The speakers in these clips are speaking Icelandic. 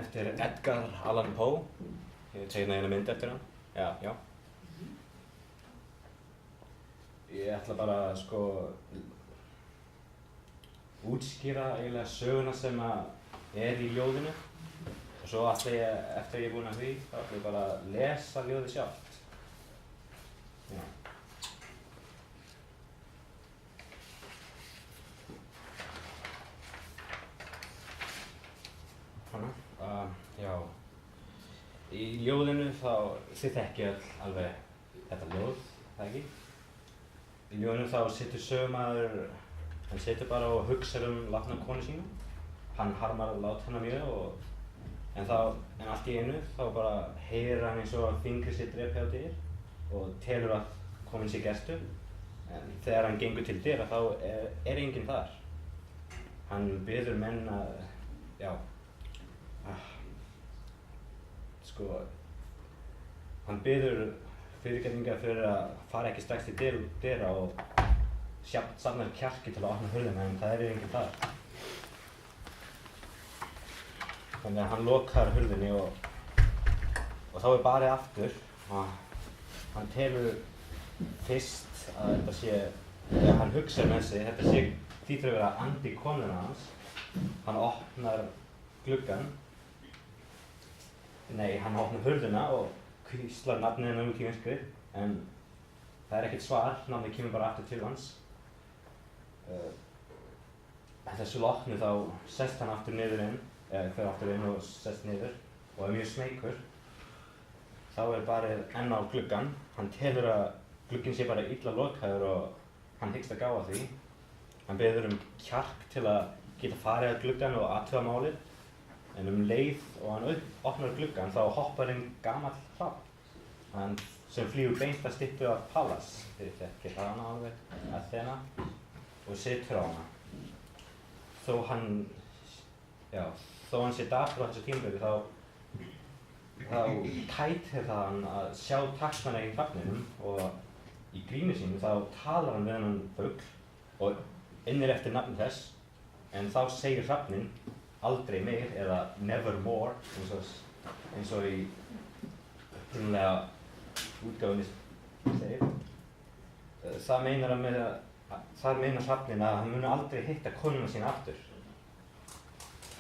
eftir Edgar Allan Poe. Ég teiknaði eina mynd eftir hann. Já. Ég ætla bara sko útskýra eiginlega söguna sem er í ljóðinu. Og svo ætla ég, eftir ég er búinn að því, þá ætla ég bara að lesa ljóðið sjálft. Já. Já. Í ljóðinu þá, þið þekkið alveg þetta ljóð, það ekki? Í ljóðinu þá situr sögumaður, hann situr bara og hugsar látna konu sína. Hann harmar lát hennar mjög en allt í einu þá bara heyrir hann eins og fingri sér drepi á dyr og telur að kominn sé gestur. En þegar hann gengur til dyra þá er enginn þar. Hann biður menn hann biður fyrirgefningar fyrir að fara ekki strax til dyra og safnar kjarki til að opna hurðina en það er enginn þar. Þannig að hann lokar hurðinni og þá er barið aftur og hann telur fyrst að þetta sé, þegar hann hugsar með sig, þetta sé hlýtur að vera andi konuna hans. Hann opnar gluggann. Nei, hann opnar hurðina og hvíslar nafnið hennar út í myrkrið, en það er ekkert svar, nafnið kemur bara aftur til hans. Þessu loknu þá sest hann aftur niður inn, fer aftur inn og sest niður og er mjög smeykur. Þá er barið enn á gluggann. Hann telur að glugginn sé bara illa lokaður og hann hyggst að gáfa því. Hann biður kjark til að geta farið að gluggann og athuga málið. En leið og hann opnar gluggann þá hoppar inn gamall hrafn sem flýgur beint að styttu af Pallas, þið þekkið hana alveg, Athena, og situr á hana. Þó hann sé dapur á þessu tímabili þá tætir það hann að sjá taktsmanna í hrafninum og í gríni sínu þá talar hann við þennan fugl og innir eftir nafni þess, en þá segir hrafninn aldrei meir eða nevermore eins og í upprunalega útgáfunni segir. Þar meinar hrafninn að hann muni aldrei hitta konuna sína aftur.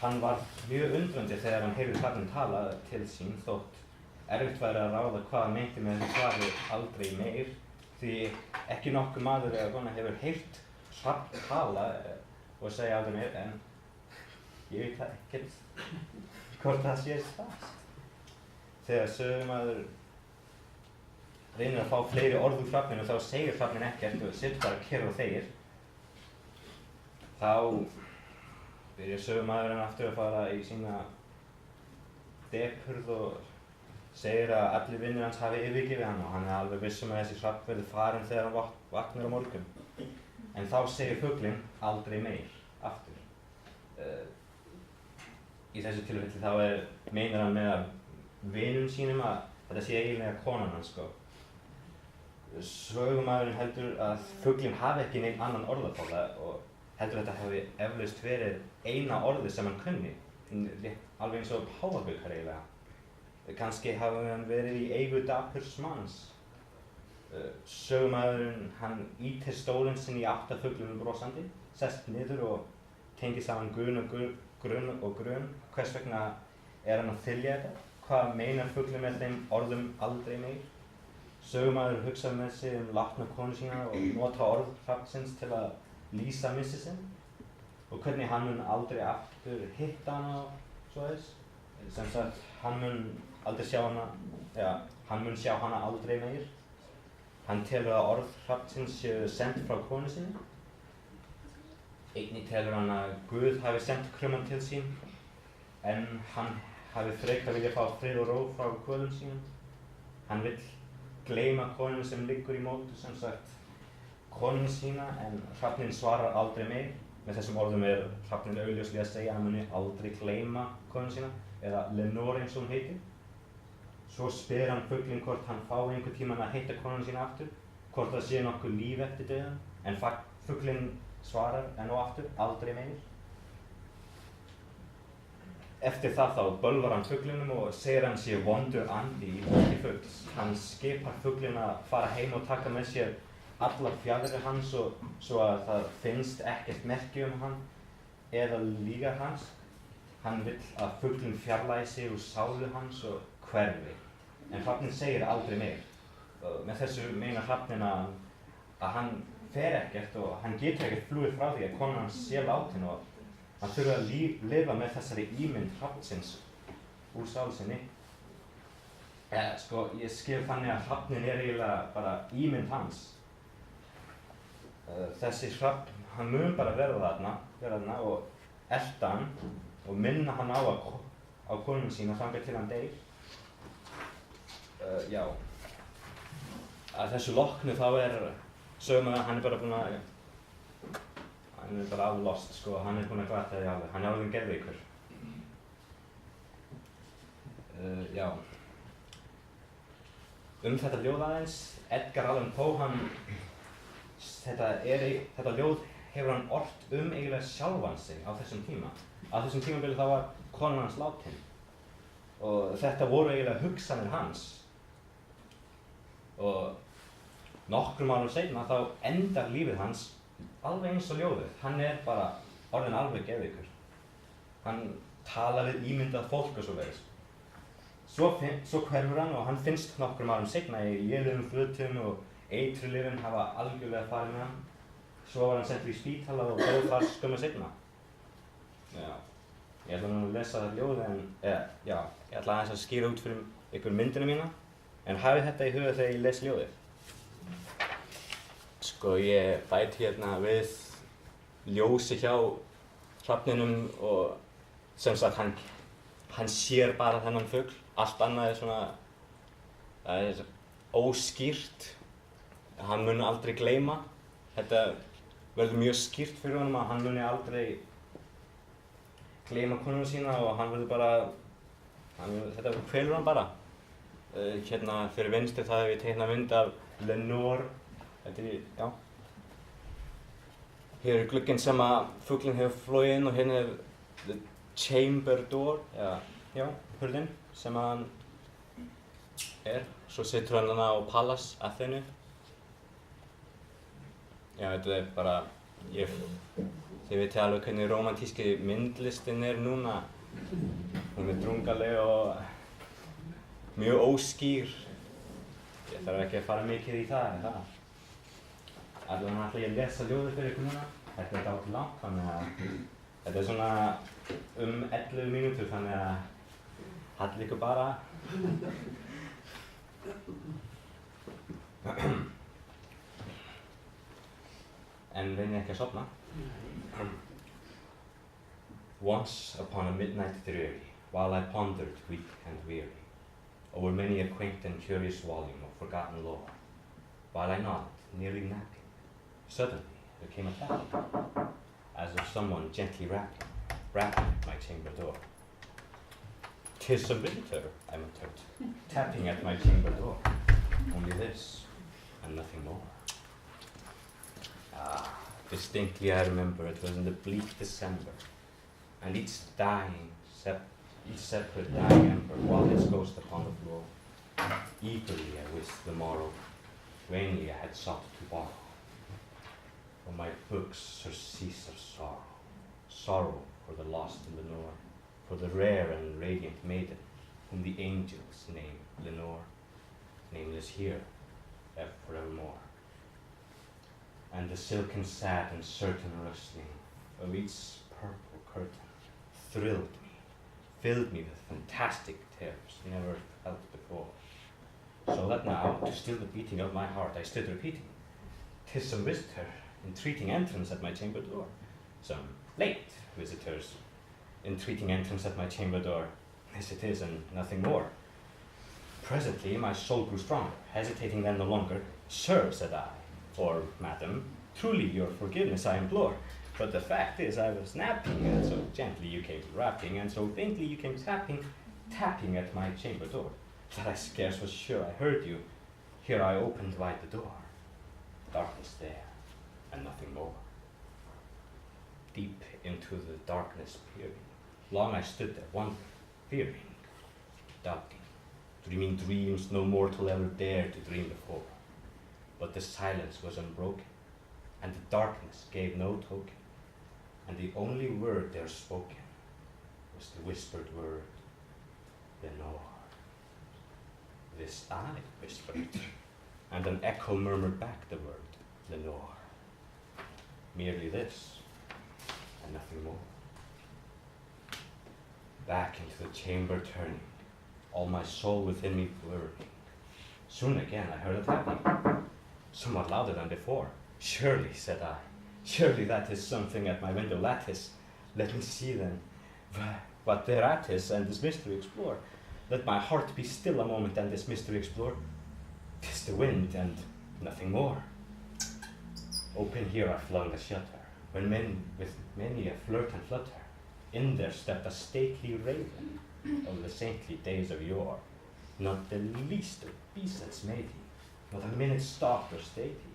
Hann var mjög undrandi þegar hann heyrði hrafninn tala til sín þótt erfitt væri að ráða hvað hann meinti með þessu svari aldrei meir, því ekki nokkur maður eða kona hefur heyrt hrafn tala og segja aldrei meir, en ég veit það ekkert hvort það sé satt. Þegar sögumaður reynir að fá fleiri orð úr hrafninu þá segir hrafninn ekkert og situr bara kyrr og þegir. Þá byrjar sögumaðurinn aftur að fara í sína depurð og segir að allir vinir hans hafi yfirgefið hann og hann er alveg viss að þessi hrafn verður farinn þegar hann vaknar á morgun. En þá segir fuglinn aldrei meir aftur. Í þessu tilfelli þá meinar hann með vinum sínum að þetta sé eiginlega konan hans sko. Sögumaðurinn heldur að fuglinn hafi ekki neinn annan orðaforða og heldur að þetta hafi eflaust verið eina orðið sem hann kunni, alveg eins og páfagaukar eiginlega. Kannski hafi hann verið í eigu dapurs manns. Sögumaðurinn hann ýtir stólinn sinn í átt að fuglinum brosandi, sest niður og tengir saman grun og grun. Hvers vegna er hann að þylja þetta? Hvað meinar fuglinn með þeim orðum aldrei meir? Sögumaður hugsaði með sig látna konu sína og nota orð hrafnsins til að lýsa missi sinn og hvernig hann mun aldrei aftur hitta hana og svoleiðis. Sem sagt, hann mun sjá hana aldrei meir. Hann telur að orð hrafnsins séu send frá konu sinni. Einnig telur hann að Guð hafi sendt krumman til sín, en hann hafi frekar viljað fá frið og ró frá kvölum sínum. Hann vill gleyma konunni sem liggur í mótu, sem sagt, konunni sína, en hrafninn svarar aldrei meir. Með þessum orðum er hrafninn augljóslega að segja að hann muni aldrei gleyma konunni sína, eða Lenore eins og hún heitir. Svo spyr hann fuglinn hvort hann fái einhvern tímann að hitta konunni sína aftur, hvort það sé nokkuð líf eftir dauðann, en fuglinn svarar enn og aftur aldrei meir. eftir það þá bölvar hann fuglinum og segir hann sé vondur andi í bóki fugls. Hann skipar fuglinn að fara heim og taka með sér allar fjaðrir hans og svo að það finnst ekkert merki hann eða lígar hans. Hann vill að fuglinn fjarlægi sig úr sálu hans og hverfi. En hrafninn segir aldrei meir. Með þessu meina hrafninn að hann fer ekkert og hann getur ekkert flúið frá því að konan hans sé látin og hann þurfi að lifa með þessari ímynd hrafnsins úr sálu sinni. Ég skil þannig að hrafninn eiginlega bara ímynd hans. Þessi hrafn, hann mun bara vera þarna og elta hann og minna hann á konuna sína þangað til hann deyr. Að þessu loknu þá sögum að hann bara búinn að hann bara alveg lost, hann búinn að glata því alveg, hann orðinn geðveikur. Þetta ljóð aðeins, Edgar Allan Poe, þetta ljóð hefur hann ort eiginlega sjálfan sig á þessum tíma. Á þessum tímabili þá var konan hans látin og þetta voru eiginlega hugsanir hans. Og nokkrum árum seinna þá endar lífið hans alveg eins og ljóðið. Hann bara orðinn alveg geðveikur. Hann talar við ímyndað fólk og svoleiðis. Svo hverfur hann og hann finnst nokkrum árum seinna í lélegum fötum og eiturlyfin hafa algjörlega farið með hann. Svo var hann settur í spítala og dó þar skömmu seinna. Ég ætla nú að lesa það ljóðið ég ætla aðeins að skýra út fyrir ykkur myndina mína. En hafið þetta í huga þegar ég les ljóðið. Ég bæti hérna við ljósi hjá hrafninum og sem sagt hann sér bara þennan fugl. Allt annað það óskýrt. Hann mun aldrei gleyma. Þetta verður mjög skýrt fyrir honum að hann muni aldrei gleyma konuna sína og hann verður bara, þetta hvelur hann bara. Hérna fyrir vinstri það hef ég teiknað mynd af Lenore. Hér glugginn sem að fuglinn hefur flogið inn og hérna the chamber door, hurðin sem að hann Svo situr hann á Pallas Athenu. Þetta bara, þið veitir alveg hvernig rómantíski myndlistin núna. Hún drungaleg og mjög óskýr. Ég þarf ekki að fara mikið í það, Allavega ætla ég að lesa ljóðið fyrir ykkur núna. Þetta dálítið langt, þannig að þetta svona 11 mínútur, þannig að hallið ykkur bara. En reynið ekki að sofna. Once upon a midnight dreary, while I pondered weak and weary over many a quaint and curious volume of forgotten lore, while I nodded, nearly napping, suddenly there came a tapping, as of someone gently rapping at my chamber door. "'Tis a visitor," I muttered, tapping at my chamber door. Only this, and nothing more. Distinctly I remember it was in the bleak December, and each separate dying ember walled its ghost upon the floor. Eagerly I wished the morrow, vainly I had sought to borrow from my books surcease of sorrow, sorrow for the lost Lenore, for the rare and radiant maiden whom the angels name Lenore, nameless here, forevermore. And the silken sad and certain rustling of each purple curtain thrilled me, filled me with fantastic terrors never felt before. So that now, to still the beating of my heart, I stood repeating, "'Tis some visitor entreating entrance at my chamber door, some late visitors entreating entrance at my chamber door. Yes, it is, and nothing more." Presently my soul grew stronger, hesitating then no longer. "Sir," said I, or "Madam, truly your forgiveness I implore. But the fact is I was napping, and so gently you came rapping, and so faintly you came tapping at my chamber door, that I scarce was sure I heard you. Here I opened wide the door. Darkness there, and nothing more. Deep into the darkness peering, Long I stood there, wondering, fearing, doubting, dreaming dreams no mortal ever dared to dream before. But the silence was unbroken, and the darkness gave no token, and the only word there spoken was the whispered word, Lenore. This I whispered, and an echo murmured back the word, Lenore. Merely this, and nothing more. Back into the chamber turning, all my soul within me whirring. Soon again I heard a tapping, somewhat louder than before. Surely, said I, surely that is something at my window lattice. Let me see then what thereat is, and this mystery explore. Let my heart be still a moment, and this mystery explore. 'Tis the wind, and nothing more. Open here I flung the shutter, when with many a flirt and flutter, in there stepped a stately raven of the saintly days of yore. Not the least obeisance made he, not a minute stopped or stayed he,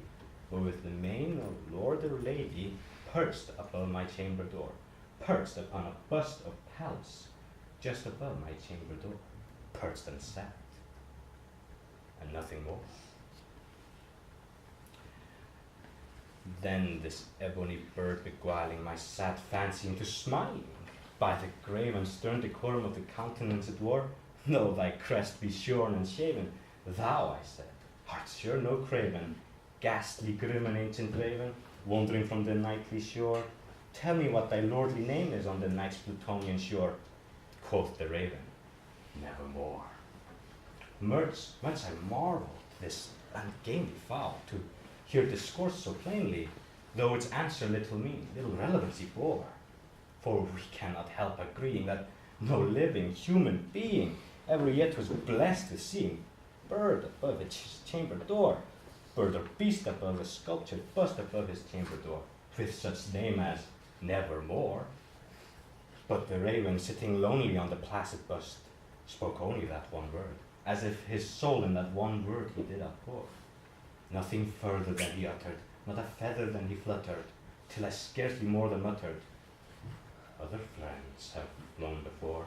but with the mane of lord or lady perched above my chamber door, perched upon a bust of Pallas, just above my chamber door, perched and sat, and nothing more. Then this ebony bird beguiling my sad fancy into smiling, by the grave and stern decorum of the countenance it wore. No, thy crest be shorn and shaven, thou, I said, art sure no craven, ghastly grim and ancient raven, wandering from the nightly shore. Tell me what thy lordly name is on the night's Plutonian shore. Quoth the raven, nevermore. Much I marveled this ungainly fowl to hear discourse so plainly, though its answer little relevancy bore. For we cannot help agreeing that no living human being ever yet was blessed with seeing bird above his chamber door, bird or beast above a sculptured bust above his chamber door, with such name as Nevermore. But the raven, sitting lonely on the placid bust, spoke only that one word, as if his soul in that one word he did outpour. Nothing further than he uttered, not a feather than he fluttered, till I scarcely more than muttered, other friends have flown before.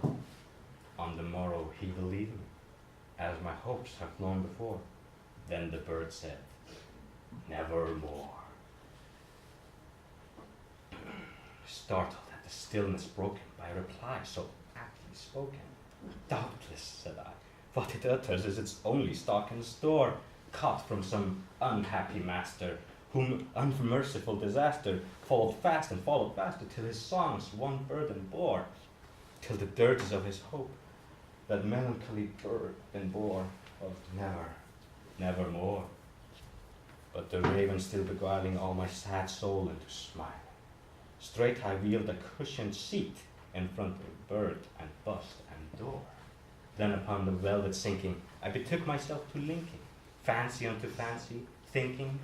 On the morrow he will leave me, as my hopes have flown before. Then the bird said, nevermore. Startled at the stillness broken by a reply so aptly spoken. Doubtless, said I, what it utters is its only stock and store, caught from some unhappy master, whom unmerciful disaster followed fast and followed faster, till his songs one burden bore, till the dirges of his hope that melancholy burden bore of nevermore. But the raven still beguiling all my sad soul into smiling. Straight I wheeled a cushioned seat in front of bird and bust and door. Then upon the velvet sinking, I betook myself to linking, fancy unto fancy, thinking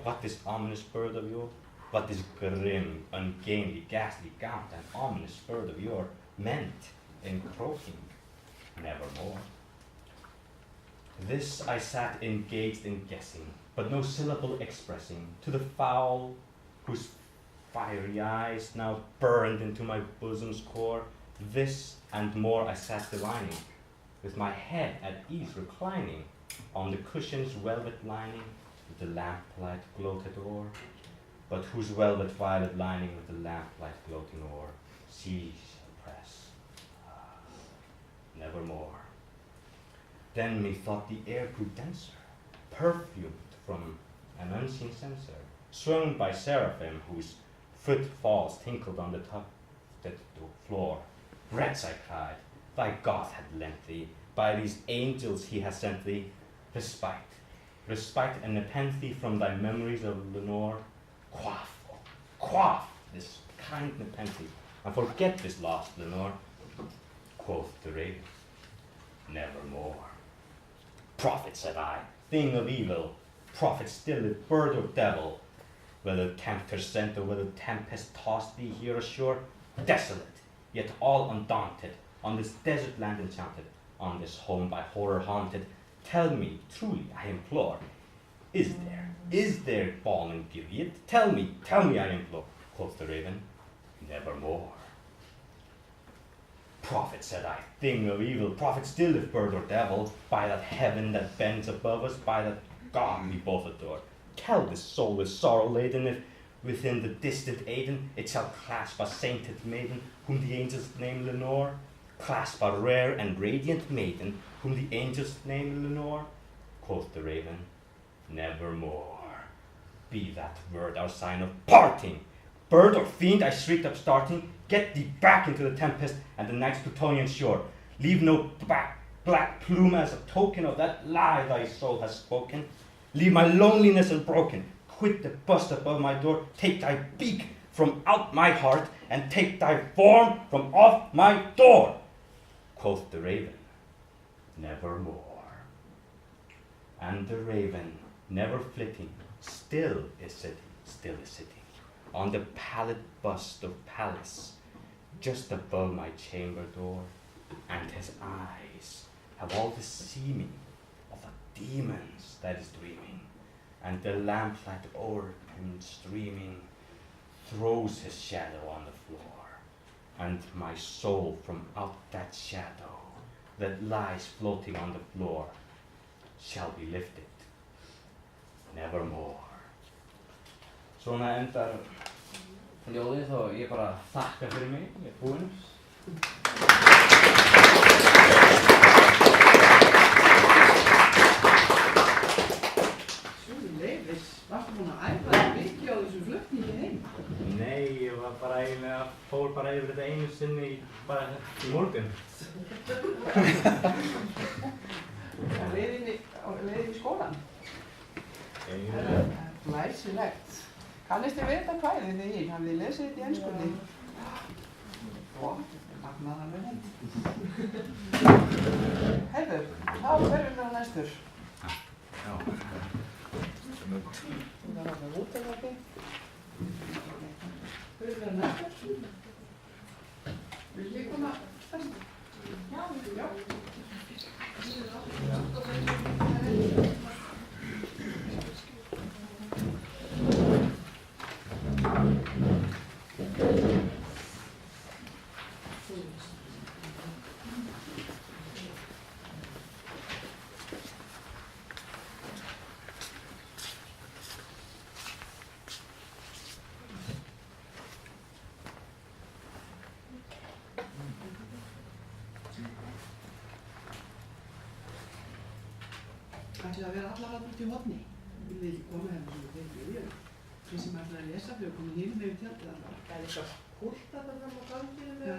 what this ominous bird of yore, what this grim, ungainly, ghastly, gaunt, and ominous bird of yore meant in croaking nevermore. This I sat engaged in guessing, but no syllable expressing, to the fowl whose fiery eyes now burned into my bosom's core. This and more I sat divining, with my head at ease reclining on the cushion's velvet lining, with the lamplight gloated o'er, but whose velvet violet lining with the lamplight gloating o'er, sea shall press, nevermore. Then methought the air grew denser, perfumed from an unseen censer, swung by seraphim whose footfalls tinkled on the tufted floor. Wretch, I cried, thy God had lent thee, by these angels he has sent thee, respite and nepenthe from thy memories of Lenore. Quaff this kind nepenthe, and forget this lost Lenore. Quoth the raven, nevermore. Prophet, said I, thing of evil, prophet still, if bird or devil, whether tempter sent or whether tempest tossed thee here ashore, desolate, yet all undaunted, on this desert land enchanted, on this home by horror haunted, tell me, truly, I implore, is there balm in Gilead? Tell me, I implore. Quoth the raven, nevermore. Prophet, said I, thing of evil, prophet still if bird or devil, by that heaven that bends above us, by that God we both adore. Tell this soul with sorrow laden, if within the distant Aidenn it shall clasp a sainted maiden, whom the angels name Lenore, clasp a rare and radiant maiden, whom the angels name Lenore. Quoth the raven, nevermore. Be that word our sign of parting. Bird or fiend, I shrieked upstarting, get thee back into the tempest and the night's Plutonian shore. Leave no black plume as a token of that lie thy soul has spoken. Leave my loneliness unbroken. Quit the bust above my door. Take thy beak from out my heart and take thy form from off my door. Quoth the raven, nevermore. And the raven, never flitting, still is sitting, on the pallid bust of Pallas, just above my chamber door, and his eyes have all the seeming of a demon's that is dreaming, and the lamplight o'er him streaming throws his shadow on the floor, and my soul from out that shadow that lies floating on the floor shall be lifted nevermore. Svona endar ljóðið og ég bara þakka fyrir mig, ég er búinn. Sömuleiðis, varstu búinn að æfa þig mikið á þessum flutningi heim? Nei, ég var bara eiginlega, fór bara yfir þetta einu sinni bara í morgun. Á leiðinni í skólann? Eiginlega. Glæsilegt. Kannist þið við þetta kvæðið þið hinn? Hafið þið lesið þetta í enskunni? Gott, magnaði alveg henni. Heyrðu, þá hverjum við á næstur? Já. Þú þarf að vera út af þetta. Hverjum við á næstur? Vil ég koma fyrst? Já. Ætlið að vera allar út í horni. Vil þið ekki koma hérna svona þegar við erum? Þeir sem ætlaði að lesa fyrir komið hinn með tjaldið allar. Það eitthvað púlt að það fram á ganginu með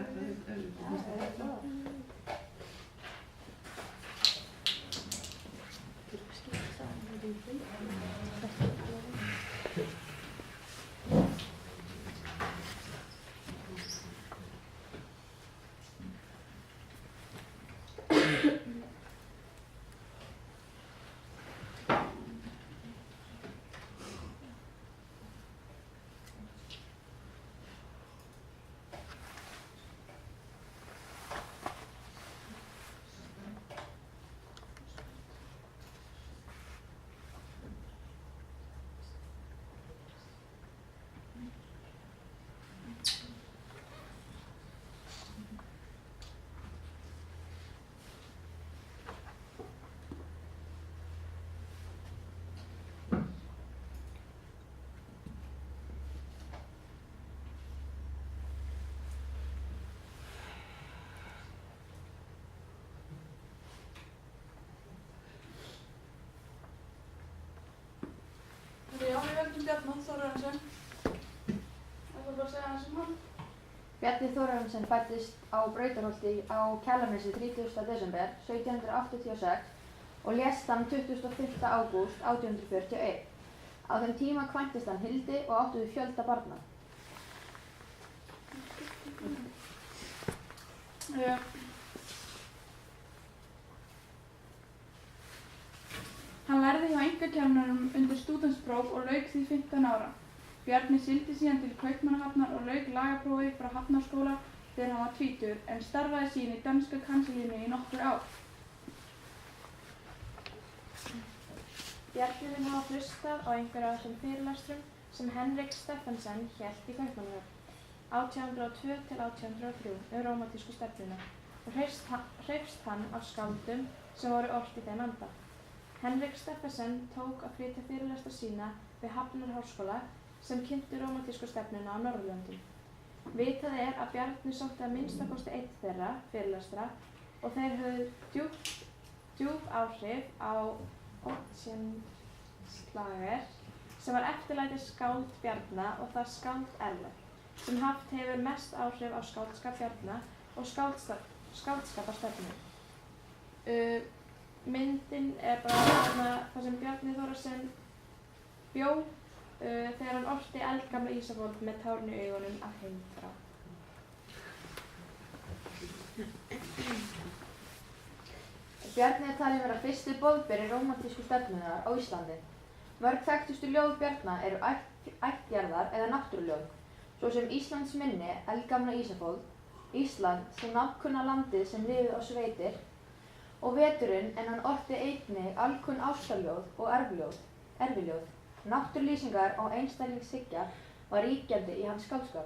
Já, við veldum Bjarni Þórarinsson. Það var bara að segja hans hann. Bjarni Þórarinsson fæddist á Brautarholti á Kjalarnesi 30. desember 1786 og lést þann 25. ágúst 1841. Á þeim tíma kvæntist hann Hildi og áttu við fjölda barna. Hann lærði hjá einkakennurum undir stúdentspróf og lauk því 15 ára. Bjarni sigldi síðan til Kaupmannahafnar og lauk lagaprófi frá Hafnarskóla þegar hann var 20 en starfaði síðan í danska kanslíinu í nokkur ár. Bjarni mun hafa hlustað á einhverja af þessum fyrirlestrum sem Henrik Steffensen hélt í Kaupmannahöfn 1802 til 1803 rómantísku stefnuna. hreifst hann af skáldum sem voru ort í þeim anda. Henrik Steffensen tók að flytja fyrirlestra sína við Hafnarháskóla sem kynntu rómantísku stefnuna á Norðurlöndum. Vitað að Bjarni sótti að minnstakosti einn þeirra fyrirlestra og þeir höfðu djúp áhrif á Ottsenslager sem var eftirlæti skáld Bjarna og það skáld Erlend sem haft hefur mest áhrif á skáldskap Bjarna og skáldskaparstefnu. Myndin bara það sem Bjarni Þórðarson bjó þegar hann orti eldgamla Ísafold með tárin í augunum að heiman frá. Bjarni talinn vera fyrsti boðberi rómantísku stefnunnar á Íslandi. Mörg þekktustu ljóð Bjarna eru ættjarðar eða náttúruljóð, svo sem Íslands minni, eldgamla Ísafold, Ísland sem nafnkunna landið sem lifið á sveitir og veturinn en hann orti einnig alkunn ástarljóð og erfiljóð. Náttúrlýsingar og einstaklingshyggja var ríkjandi í hans skáldskap.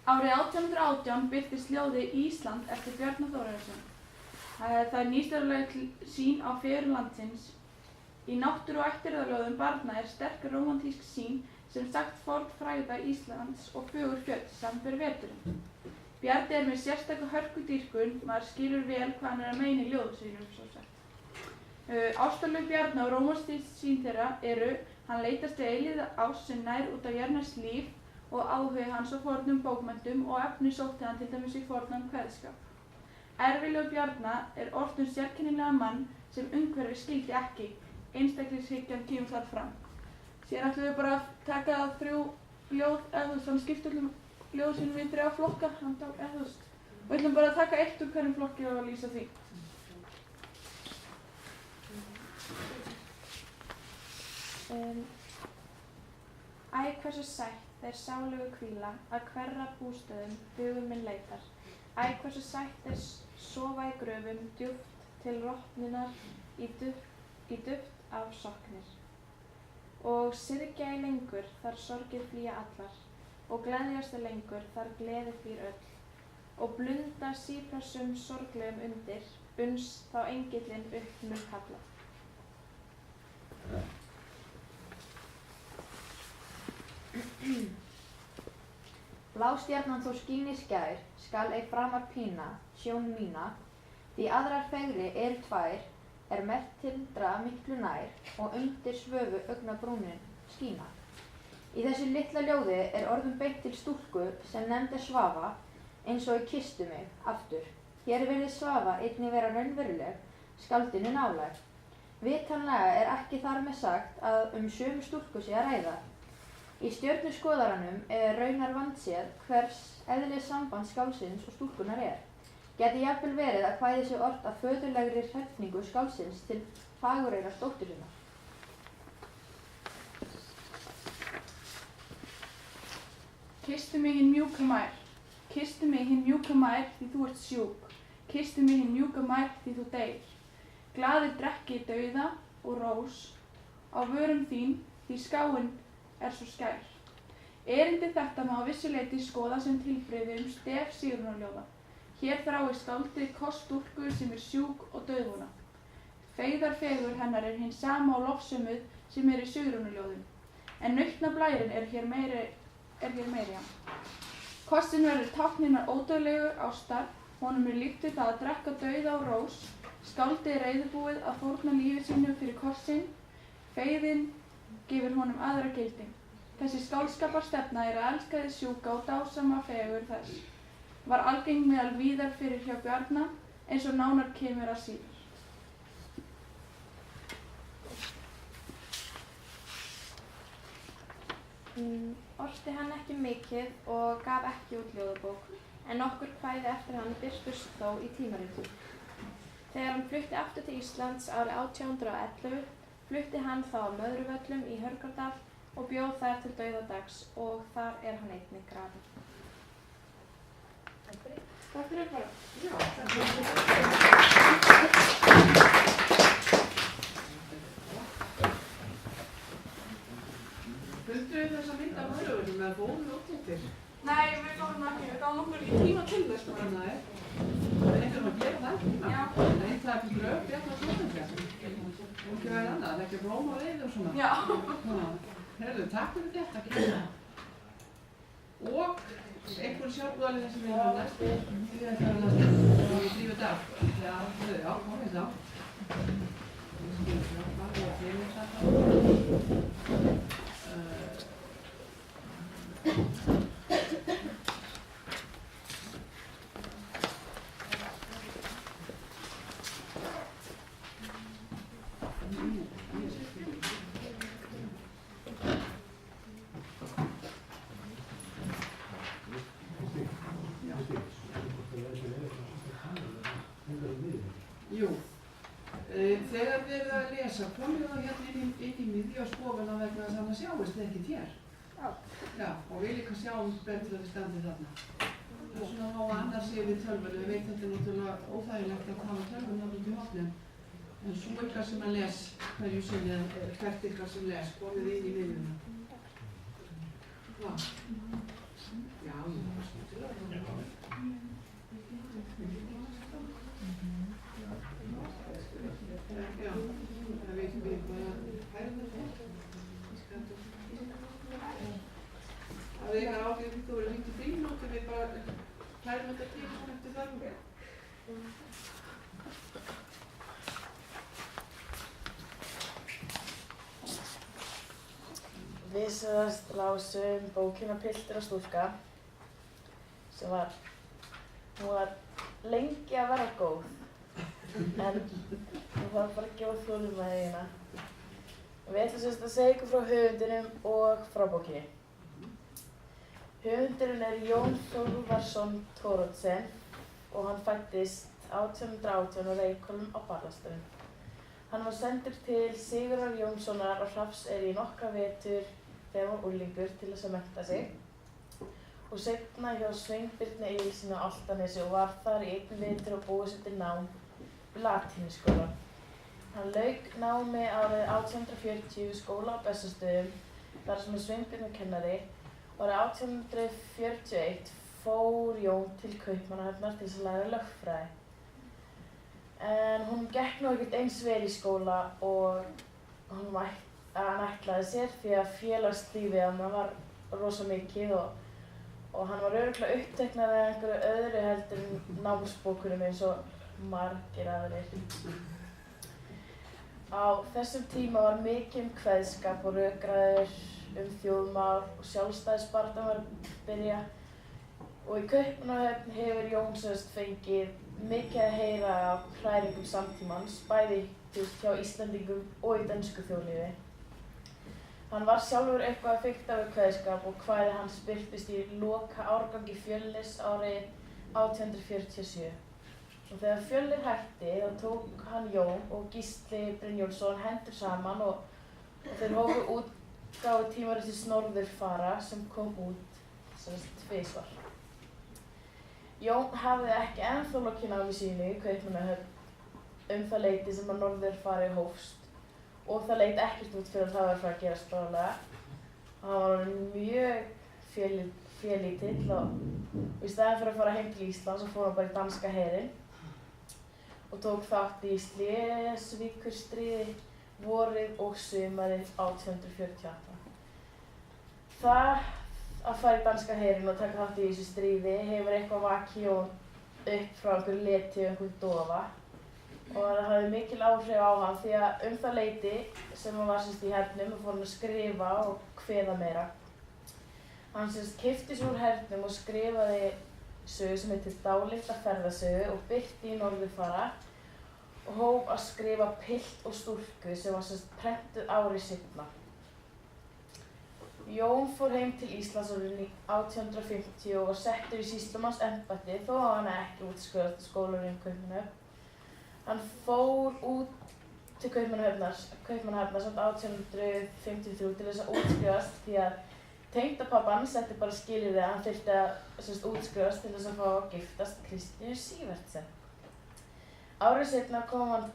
Árið 1818 birtist ljóðið Ísland eftir Bjarna Þórðarson. Það nýstárleg sýn á fegurð landsins. Í náttúru- og ættjarðarljóðum barna sterk rómantísk sýn sem sagt fornfrægða Íslands og fögur fjöll samanber veturinn. Bjarni með sérstaka hörkudýrkun, maður skilur vel hvað hann að meina í ljóðum sínum, svo sagt. Ástarlög Bjarna og rómantísk sýn þeirra eru: hann leitast við eilífða ást sem nær út á jarðnæs líf og áhugi hans á fornum bókmenntum og efni sótti hann til dæmis í fornan kveðskap. Erfiljóð Bjarna ort sérkennilega mann sem umhverfi skildi ekki. Einstaklingshyggjan kemur þar fram. Síðan ætlum við bara að taka 3 ljóð, eða hann skipti öllum ljóð sínum í 3 flokka, og ætlum bara að taka 1 úr hverjum flokki og lýsa því. Æ, hversu sætt þeir sálugu hvíla að hverra bústöðum hugur minn leitar. Æ, hversu sætt þeir sofa í gröfum djúpt til rotnunar í duft af soknir. Og syrgja í lengur þar sorgir flýja allar, og gleðjast lengur þar gleði flýr öll, og blunda sípressum sorglegum undir, uns þá engillinn upp mun kalla. Blástjarnan þó skín í skær, skal ei framar pína, sjón mína, því aðrar fegri eru 2, mert tildra miklu nær, og undir svöfu augnabrúnin skína. Í þessu litla ljóði orðum beint til stúlku sem nefnd Svafa, eins og í Kysstu mig, aftur. Hér virðist Svafa einnig vera raunveruleg, skáldinu nálæg. Vitanlega ekki þar með sagt að sömu stúlku sé að ræða. Í stjörnuskoðaranum raunar vandséð hvers eðlis samband skáldsins og stúlkunar Gæti jafnvel verið að kvæðið sé ort af föðurlegri hrifningu skáldsins til fagureyrar dóttur sinnar. Kysstu mig hinn mjúka mær, kysstu mig hinn mjúka mær því þú ert sjúk, kysstu mig hinn mjúka mær því þú deyr. Glaðir drekki dauða og rós á vörum þín því skáin svo skær. Erindi þetta má að vissu leyti skoða sem tilbrigði stef Sigrúnarljóða. Hér þrái skáldið kost stúlku sem sjúk og dauðvona. Feigðarfegur hennar hin sama og lofsömuð sem í Sigrúnarljóðum, en nautnablærinn hér meiri hann. Kostin verður tákninar ódauðlegu ástar, honum líkt við það að drekka dauða og rós, skáldið reiðubúið að fórna lífi sínu fyrir kossin, feigðin gefur honum aðra gildi. Þessi skáldskaparstefna að elska þið sjúka og dásama fegur þess. Var algeng meðal víðar fyrir hjá Bjarna, eins og nánar kemur að síðar. Orti hann ekki mikið og gaf ekki út ljóðabók, en nokkur kvæði eftir hann birtust þó í tímaritum. Þegar hann flutti aftur til Íslands árið 1811, flutti hann þá á Möðruvöllum í Hörgárdal og bjó þar til dauðadags og þar hann einnig grafinn. Takk fyrir að fara. Funduðu þessa mynd af Möðruvöllum eða fóruð eftir. Nei, við gáðum ekki, við gáðum okkur ekki tíma til þess bara. Nei. Það er einhvern veginn að gera það tíma. Já. Nei, það er fyrir drög, Bjarnar Þorsteinsson. Og ekki væri annað, það er ekki blóm og leið og svona. Já. Herðu, takk fyrir þetta, Kristján. Og einhver sjálfbúðalið sem við erum næst. Því að það er næst í 10 dag. Já, komið þá. Við skilum sjá hvað við að fyrir þetta. Jú, þegar við erum að lesa, komum við hérna inn í miðjóskofuna vegna þess að það sjáist ekkert hér. Já, og við líka sjáum betur að við standum þarna. Það er svona á að annars sé við tölvunni, við veit þetta er náttúrulega óþægilegt að hafa tölvunni út í hotnum. En svo ykkar sem að les hverju sinni, hvert ykkar sem les, komið inn í miðjuna. Já, já, ég var skemmtilega. Já, það veitum við bara hægðum þetta. Það er eitthvað ágæðið fyrir þú verið hringt í fríminúti, við bara hægðum þetta til svona eftir þörfum. Við semast lásum bókina Piltur og stúlka sem hún var lengi að vera góð. En hún var bara að gefa þolinmæðina. Við ætlum semst að segja ykkur frá höfundinum og frá bókinni. Höfundurinn er Jón Þórðarson Thoroddsen og hann fæddist 1818 á Reykholum á Barðaströnd. Hann var sendur til Sigurðar Jónssonar á Hrafnseyri í nokkra vetur þegar hann var unglingur til þess að mennta sig og seinna hjá Sveinbirni Egilssyni á Álftanesi og var þar í einn vetur og búið sér til nám við latínuskólann. Hann lauk námi árið 1840 við skóla á Bessastöðum þar sem Sveinbjörn var kennari og árið 1841 fór Jón til Kaupmannahafnar til þess að læra lögfræði. En hún gekk nú ekkert eins vel í skóla og hann ætlaði sér því að félagslífið hann var rosa mikið og hann var örugglega uppteknari af einhverju öðru heldur en námsbókunum eins og margir aðrir. Á þessum tíma var mikið kveðskap og rökræður þjóðmál og sjálfstæðisbaráttan var að byrja og í Kaupmannahöfn hefur Jón semst fengið mikið að heyra af hræringum samtímans, bæði hjá Íslendingum og í dönsku þjóðlífi. Hann var sjálfur eitthvað fiktaður kveðskap og kvæði hans birtist í loka árgangi Fjölnis árið 1847. Og þegar Fjölnir hætti þá tók hann Jón og Gísli Brynjólfsson hendur saman og þeir hófu útgáfu tímaritið Norðurfara sem kom út tvisvar. Jón hafði ekki ennþá lokið námi sínu í Kaupmannahöfn það leyti sem að Norðurfari hófst og það leit ekkert út fyrir að það var að fara að gerast bráðlega. Hann var mjög félítill og í staðinn fyrir að fara heim til Íslands fór hann bara í danska herinn og tók þátt í Slesvíkurstríði vorið og sumarið 1848. Það að fara í danska herinn og taka þátt í þessu stríði hefur eitthvað vakið Jón upp frá einhverju leti og einhverju dofa og það hafði mikil áhrif á hann því að það leyti sem hann var í hernum og fór hann að skrifa og kveða meira. Hann keypti sig úr hernum og skrifaði sögu sem heitir Dálitla ferðasögu og birti í Norðurfara og hóf að skrifa Pilt og stúlku sem var prentuð árið seinna. Jón fór heim til Íslands árið 1850 og var settur í sýslumannsembætti þó að hann ekki útskrifast skólanum í Kaupmannahöfn. Hann fór út til Kaupmannahafnar 1853 til þess að útskrifast því að tengdapabbi hans setti bara skilyrði að hann þyrfti að útskrifast til þess að fá að giftast Kristínu Sívertsen. Árið seinna kom hann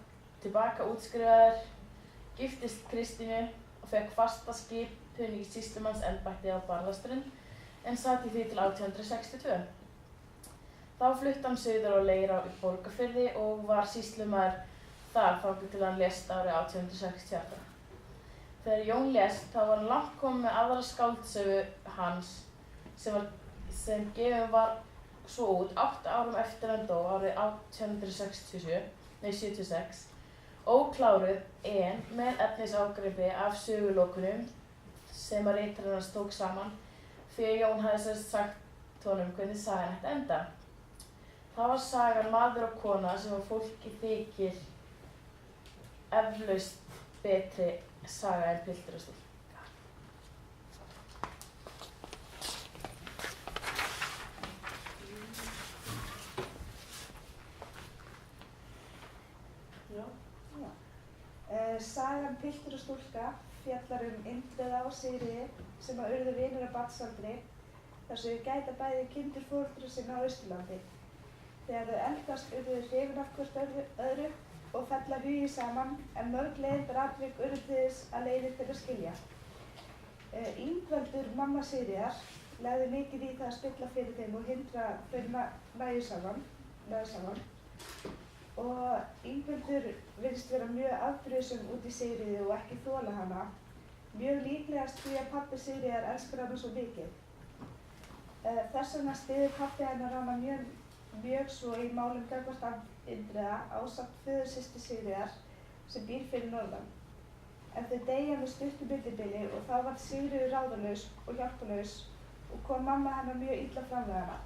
tilbaka útskrifaður, giftist Kristínu og fekk fasta skipun í sýslumannsembætti á Barðaströnd en sat í því til 1862. Þá flutti hann suður á Leirá í Borgarfirði og var sýslumaður þar þangað til hann lést árið 1868. Þegar Jón lést þá var hann langt kominn með aðra skáldsögu hans sem gefin var svo út 8 árum eftir hann dó árið 1876, ókláruð en með efniságreipi af sögulokunum sem að ritarinn hans tók saman því að Jón hafði sagt honum hvernig sagan ætti að enda. Það var sagan Maður og kona sem að fólki þykir eflaust betri saga en Piltur og stúlka. Sagan Piltur og stúlka fjallar Indriða og Sigríði sem að urðu vinir á barnsaldri þar sem þau gæta bæði kindur foreldra sinna á Austurlandi. Þegar þau eldast urðu þau hrifin af hvort öðru og fella hugi saman en mörg leiðindaratvik urðu til þess að leiðir þeirra skilja. Ingveldur, mamma Sigríðar, lagði mikið í það að spilla fyrir þeim og hindra þau næðu saman. Og Ingveldur virðist vera mjög afbrýðisöm út í Sigríði og ekki þola hana, mjög líklegast því að pabbi Sigríðar elskar hana svo mikið. Þess vegna styður pabbi hennar hana mjög svo í málum gagnvart Indriða ásamt föðursystur Sigríðar sem býr fyrir norðan. En þau deyja með stuttu millibili og þá varð Sigríður ráðalaus og hjálparlaus og kom mamma hennar mjög illa fram við hana.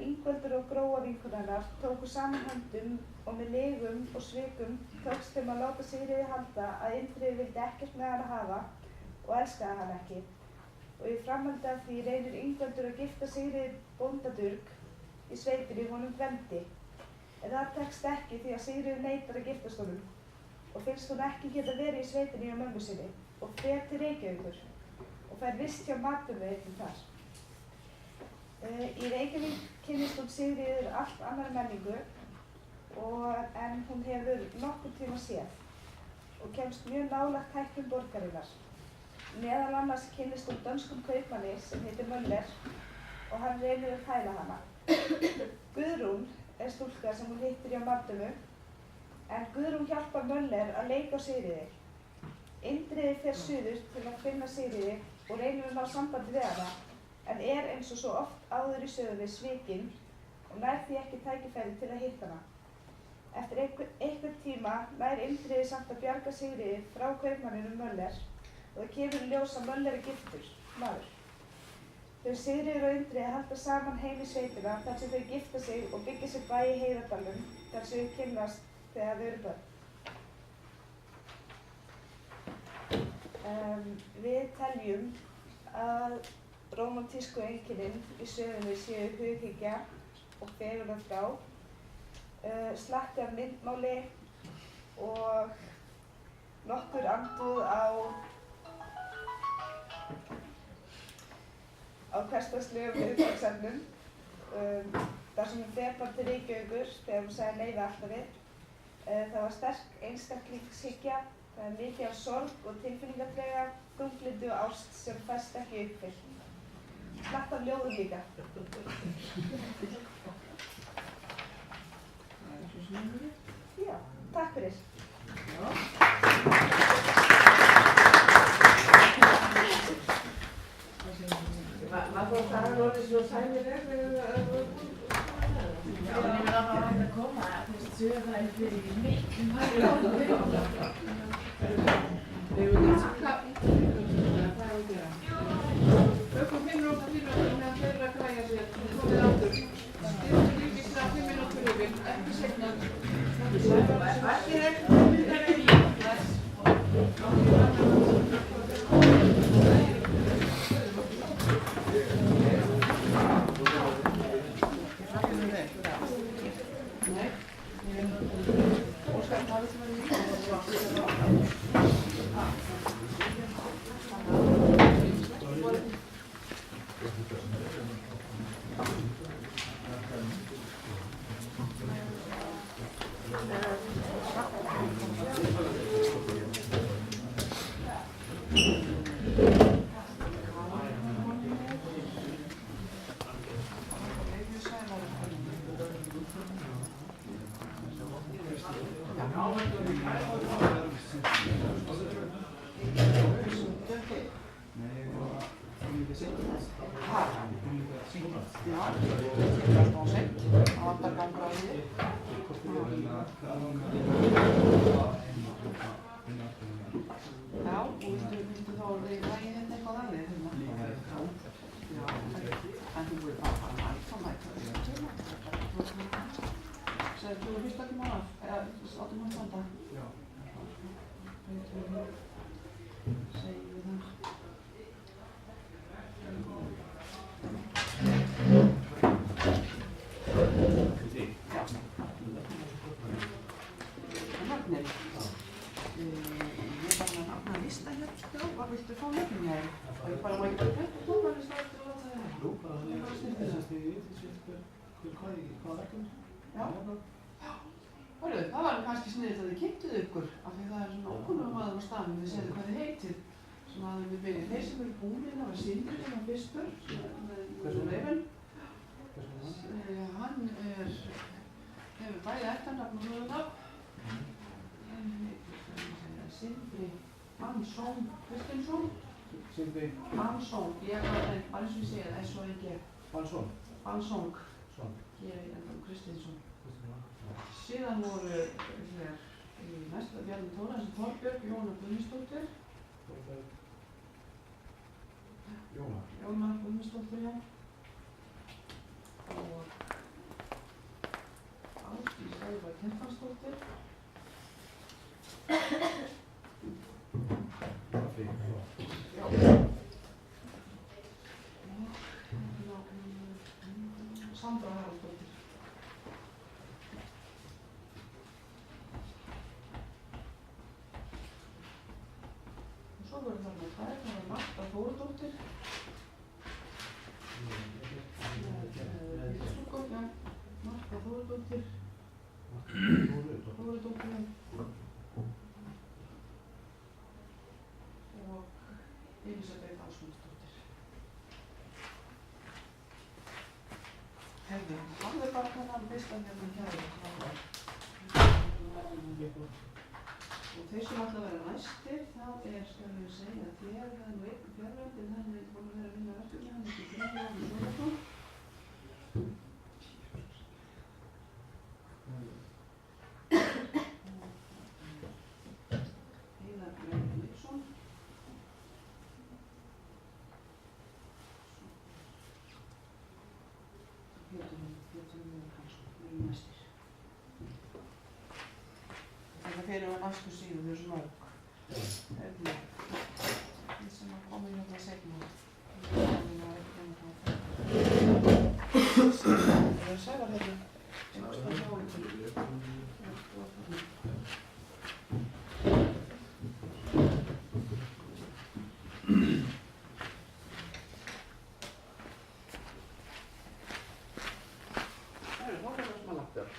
Ingveldur og Gróa vinkona hennar tóku saman höndum og með lygum og svikum tókst þeim að láta Sigríði halda að Indriði vildi ekkert með hana hafa og elskaði hana ekki. Og í framhaldi af því reynir Ingveldur að gifta Sigríði bóndadurg í sveitinni honum Gvendi. En það tekst ekki því að Sigríður neitar að giftast honum og finnst hún ekki geta verið í sveitinni hjá mömmu sinni og fer til Reykjavíkur og fær vist hjá maturvið einnig þar. Í Reykjavík kynnist hún Sigríður allt annarri menningu en hún hefur nokkurn tíma séð og kemst mjög nálægt hættum borgarinnar. Meðal annars kynnist hún dönskum kaupmanni sem heitir Möller og hann reynir að tæla hana. Guðrún stúlka sem hún hittir hjá Madömu en Guðrún hjálpar Möller að leika á Sigríði. Indriði fer suður til að finna Sigríði og reynir að ná sambandi við hana en eins og svo oft áður í sögunni svikinn og nær því ekki tækifæri til að hitta hana. Eftir einhvern tíma nær Indriði samt að bjarga Sigríði frá kaupmanninum Möller og það kemur í ljós að Möller er giftur maður. Þau Sigríður og Indriði halda saman heim í sveitina þar sem þau gifta sig og byggja sér bæ í Heiðardalnum þar sem þau kynnast þegar þau eru börn. Við teljum að rómantísku einkennin í sögunni séu hughyggja og fegurðarþrá, slatti af myndmáli og nokkur andúð á hversdagslegum viðfangsefnum. Þar sem hún fer bara til Reykjavíkur þegar hún sagði nei við altarið. Það var sterk einstaklingshyggja, það er mikið af sorg og tilfinningarlega, þunglyndi og ást sem fæst ekki uppfyllt. Slatti af ljóðum líka. Já, takk fyrir. Var það orðið svo sæmileg? Já, en ég var bara hægt að koma að þessi sögða er fyrir miklu hægt. Tökum 5 mínútur meðan þeir eru að græja sér. Komið aftur. Styrstu líkislega 5 mínútur yfir, ekki seinna. Ekki Það var kannski sniðið að þið kynntuð ykkur af því það er svona ókunnum maður á staðnum, þið séðu hvað þið heitið. Svona að við byrjum þeir sem eru búinir, það var Sindri sem var fyrstur, með Leifin. Hann hefur bæði ættarnafn og höfunafn. Hann heitir Sindri Hansson Kristinsson. Sindri Hansson, ég var það bara eins og ég segja það, S-O-N-G. Hansson. Hansson. Ég er enda Kristinsson. Síðan voru hér í næsta Bjarni Tóraðsson, Þorbjörg, Jóna Guðmundsdóttir. Jóna Guðmundsdóttir, já. Og Ásdís Elva Kjartansdóttir. Já. Sandra Haraldsdóttir. Svo voru þarna það var Marta Þórodóttir. Marta Þórodóttir. Þórodóttir. Og Elisabeth Ásmundsdóttir. Hefðu, hafðu bara þennan listan hérna hjá þér. Og þeir sem ætla að vera næstir, það skal við segja að þér, það nú einn fjárvændi, en hann búin að vera að vinna verkefni, hann ekki Brynjar Jónasson. Heiðar Breiði Nilsson. Pétur Hansson, við erum næstir. Þeir eru á næstu síðu, þau eru svo mörg. Þið sem að koma hérna seinna. Það eru sævar hérna. Einhverstað hjá ykkur. Það eru þókar sem að lagt upp.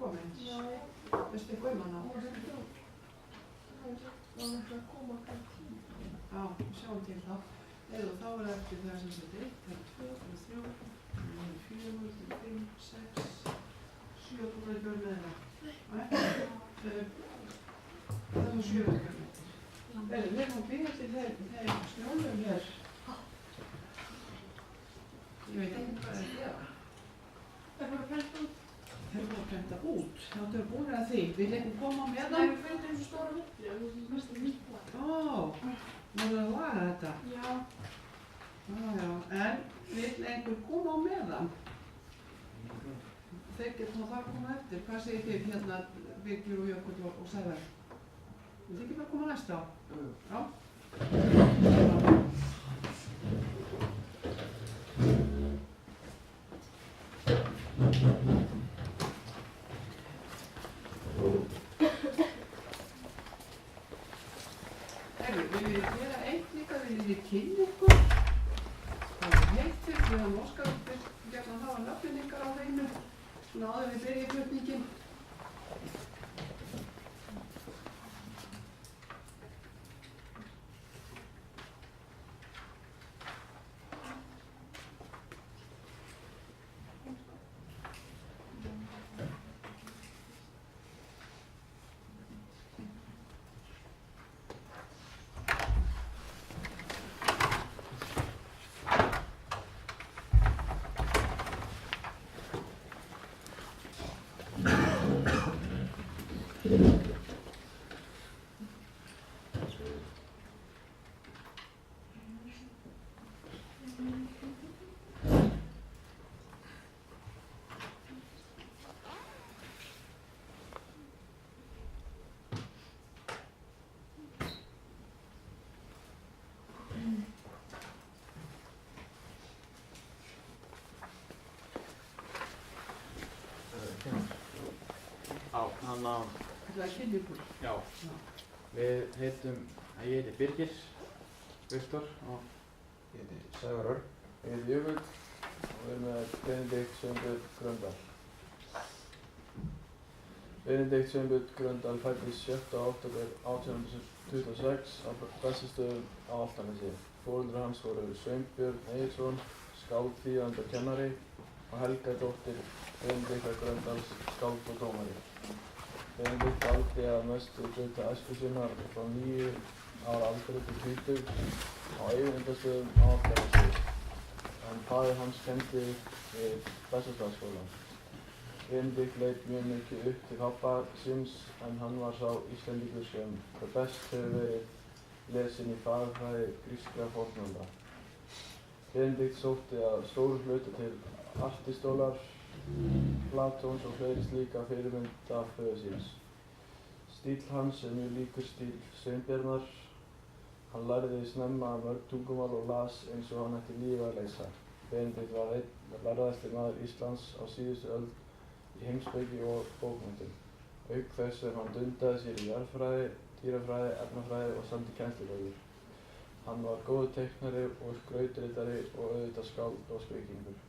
komin? Já, Veistu eitthvað hana? Já, sjáum til þá. Eða þá er eftir það sem þetta 1, það 2, það 3, það 4, það 5, 6, 7 búin að björn með það. Það var 7 verkefni. Við erum að byrja til þeim snjólum hér. Ég veit ekki hvað það er að gera. Það er bara að prenta út. Þeir eru að prenta út. Þá þau búin að því. Vil eitthvað koma með Það það? er prenta eins og stóra myndi, það er mest nýtt það. Ó, maður að laga þetta. Já. Já, en vil einhver koma á meðan? Þeir geta þá það koma eftir. Hvað segir þið hérna, Birgir og Jökull og Sævar? Vil þið ekki bara koma næst á? Já. Viljið þið gera eitt líka, viljið þið kynna ykkur? Hvað þið heitir, við höfum óskar gætna að hafa nöfnin ykkar á hreinu, svona áður við byrjum flutningin. Hann á... Þetta er kynna ykkur. Já. Við heitum... Ég heiti Birgir Viktor og ég heiti Sævar Örn. Ég heiti Jökull og við erum með Benedikt Sveinbjörn Gröndal. Benedikt Sveinbjörn Gröndal fæddist 7. október 1826 á Bessastöðum á Álftanesi. Foreldrar hans voru Sveinbjörn Egilsson, skáld, þýðandi og kennari og Helga dóttir Benediktar Gröndals, skáld og dómari. Benedikt valdi að mestu hluta æsku sinnar frá 9 ára aldri til 20 á Eyvindarstöðum á Álftanesi, en faðir hans kenndi við Bessastaðaskóla. Benedikt leit mjög mikið upp til pabba síns, en hann var sá Íslendingur sem hvað best hefur verið lesinn í fagurfræði grískra fornalda. Benedikt sótti að stóru hluta til Aristóteles, Platóns og fleiri slíka fyrirmynda föður síns. Stíll hans er mjög líkur stíll Sveinbjarnar. Hann lærði snemma mörg tungumál og las eins og hann ætti lífið að leysa. Benedikt var einn lærðasti maður Íslands á síðustu öld í heimspeki og bókmenntum. Auk þess sem hann dundaði sér í jarðfræði, dýrafræði, efnafræði og samdi kennslubækur. Hann var góður teiknari og skrautritari og auðvitað skáld og spekingur.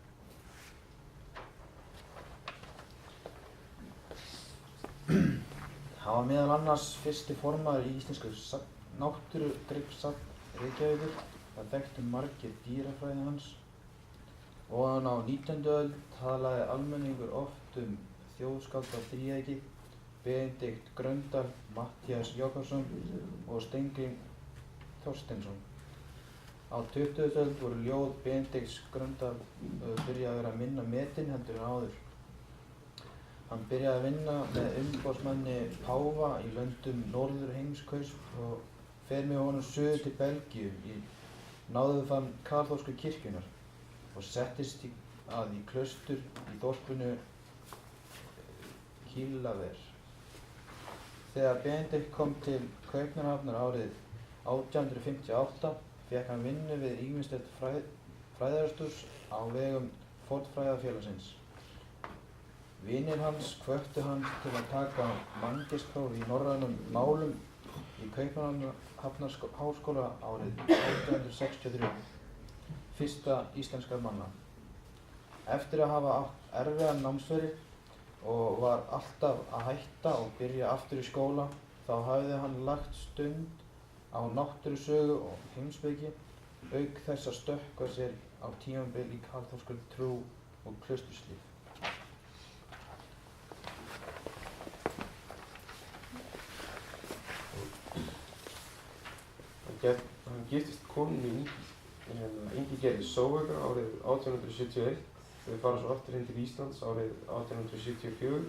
Hann var meðal annars fyrsti formaður í íslensku náttúrugripasafn Reykjavíkur. Það þekktu margir dýrafræði hans. Og á 19. öld talaði almenningur oft þjóðskáld af þríeyki, Benedikt Gröndal, Matthías Jókvason og Steingrímur Thorsteinsson. Á 20. öld voru ljóð Benedikts Gröndal byrjað að vera minna metin heldur en áður. Hann byrjaði að vinna með umboðsmanni páfa í löndum Norðurheimskaups og fer með honum suður til Belgíu í náðarfaðm kaþólsku kirkjunnar og settist að í klaustur í þorpinu Kílaver. Þegar Benedikt kom til Kaupmannahafnar árið 1858 fékk hann vinnu við ýmislegt fræðarastúrs á vegum Fornfræðafélagsins. Vinir hans hvöttu hann til að taka manngerspróf í norrænum málum í Kaupmannahafnarháskóla árið 1863, fyrsta íslenskra manna. Eftir að hafa átt erfiðan námsferil og var alltaf að hætta og byrja aftur í skóla. Þá hafði hann lagt stund á náttúrusögu og heimspeki, auk þess að stökkva sér á tímabil í kaþólskri trú og klausturlíf. Hann giftist konunni Ingigerði Sólveigar árið 1871. Þau fara svo aftur inn til Íslands árið 1874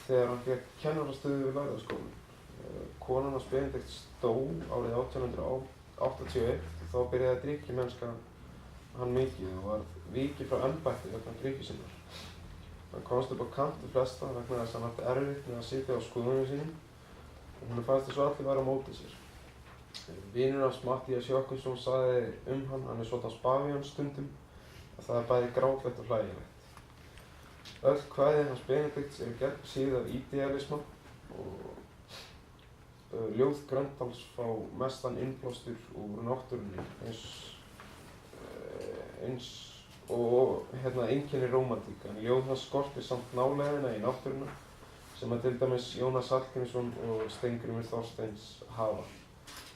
þegar hann fékk kennarastöðu við Lærðaskólann. Konan hans Benedikts dó árið 1881 og þá byrjaði drykkjumennska hann mikið og var vikið frá embætti vegna drykkju sinnar. Hann komst upp á kant við flesta vegna þess að hann átti erfitt með að sitja á skoðunum sínum og honum fannst þess að allir væru á móti sér. Vinur hans Matthías Jochumsson sagði hann er svolítið spafían stundum að það er bæði grátlegt og hlægilegt. Öll kvæði hans Benedikts eru gegnsýrð af ídealisma og ljóð Gröndals fá mestan innblástur úr náttúrunni og einkennir rómantík, en ljóð hans skortir samt nálægðina í náttúruna sem að til dæmis Jónas Hallgrímsson og Steingrímur Þorsteins hafa.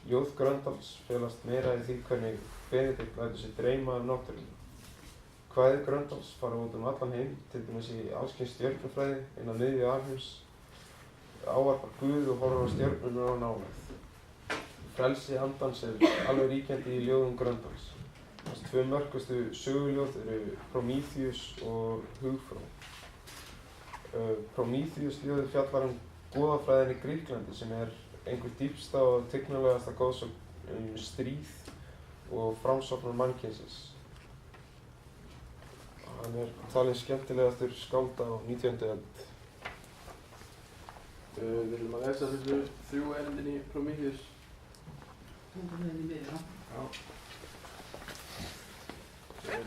Ljóð Gröndals felast meira í því hvernig Benedikt lætur sig dreyma náttúrunni. Kvæði Gröndals fara út allan heim, til dæmis í allskyns stjörnufræði innan miðju alheims, ávarpar Guð og horfir á stjörnurnar á nálægð. Frelsi andans alveg ríkjandi í ljóðum Gröndals. Hans tvö mörkustu söguljóð eru Prometheus og Hugfrú. Prometheus ljóðið fjallar goðafræðinni í Grikklandi sem er einhver dýpsta og tignarlegasta goðsögn stríð og framsóknar mannkynsins. Hann er talinn skemmtilegastur skáld á 19. öld. Við viljum að lesa þessu 3 erindin í Prometheus.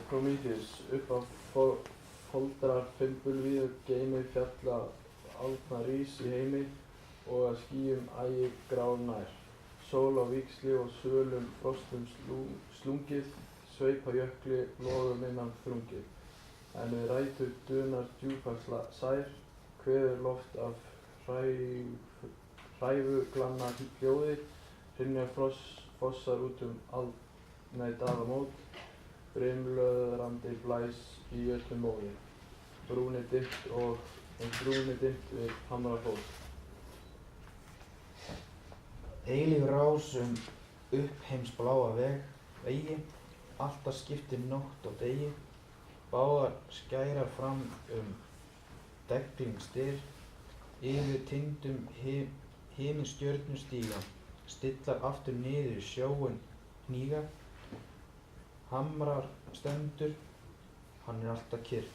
Prometheus, upp á foldrar fimbulvíður geimi fjalla aldna rís í heimi og að skýjum ægi grár nær. Sól á víxli og svölum frostum slungið, sveip á jökli logum innan þrungið. En við rætur dunar djúpar sær, kveður loft af hræfuglanna hljóði, hrynja fossar út dagamót, brimlöðrandi blæs í jötnum móði, brúni dimmt við Hamrafót. Eilíf rás uppheims-bláa vegi, alltaf skiptir nótt og degi, báðar skærar fram deglingsdyr, yfir tindum himinstjörnustíga, stillar aftur niður í sjóinn hníga, hamrar stendur, hann er alltaf kyrr.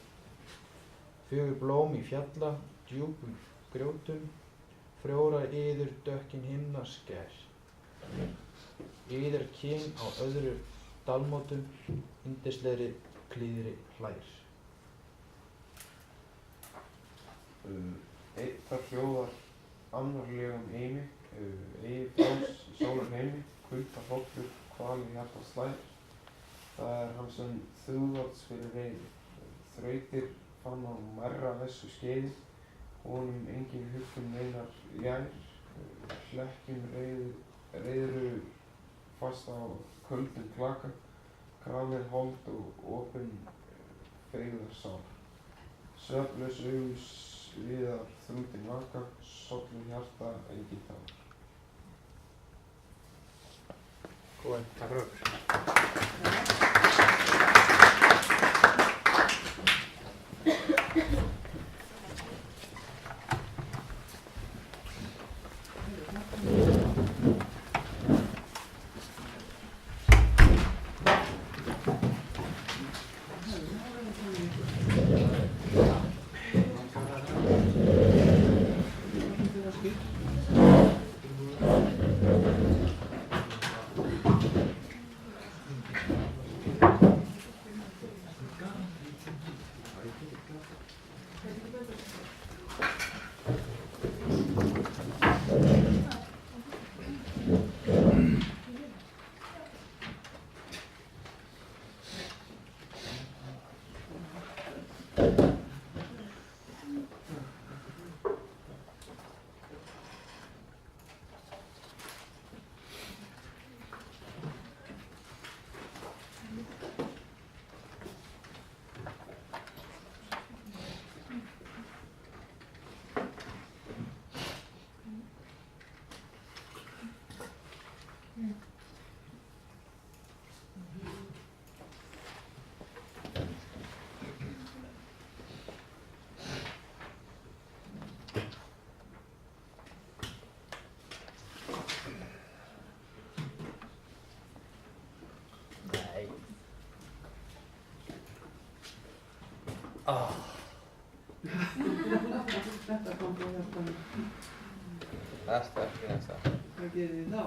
Fjögur blóm í fjalla, djúpum grjótum, frjóra yður dökkin himna skær. Yður kyn á öðru dalmótum, yndislegri klíðri hlær. Einn þar hljóðar annarlegum eimi, eigi frás í sólarheimi, kulda hrollur, hvali hjarta slær. Það er hann sem þjóðvalds fyrir reiði. Þrautir fann á mærra vessu skeiði, honum engin huggun neinar jær, hlekkjum reiðru fast á köldum klaka, kramið hold og opin feigðar sár. Svefnlaus augus viðar þrútin vaka, sollur hjarta engin tár. Góðan, takk fyrir okkur. Nei. Þetta kom frá hjartanum. Þetta er ekki næsta. Hvað gerir þið þá?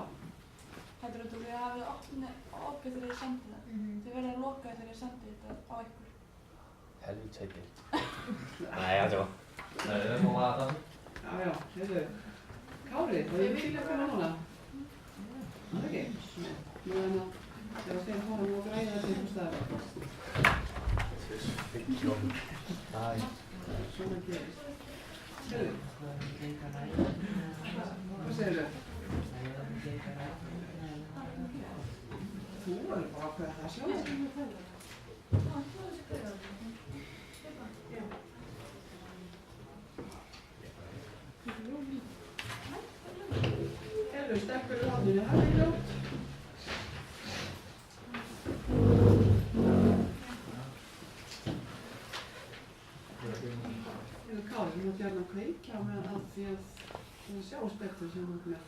Þetta er út af því að hafið opið þegar ég sendi það. Þið verður að loka þegar ég sendi þetta á ykkur. Helvít heiti. Nei, já. Nei, við erum að laga það. Já, heyrðu. Kári, það er til að koma núna. Það er ekki. Meðan að þegar þeir fara nú að græða þetta einhvers staðar. Fylgjum. Æ. Svona gerist. Heyrðu. Hvað segirðu? Þú verður bara að ákveða það sjálf. Heyrðu, stelpur í hodninu, það er ljótt. Heyrðu, Kári, þú mátt gjarna kveikja með að því að það sjást betur sem þú ert með.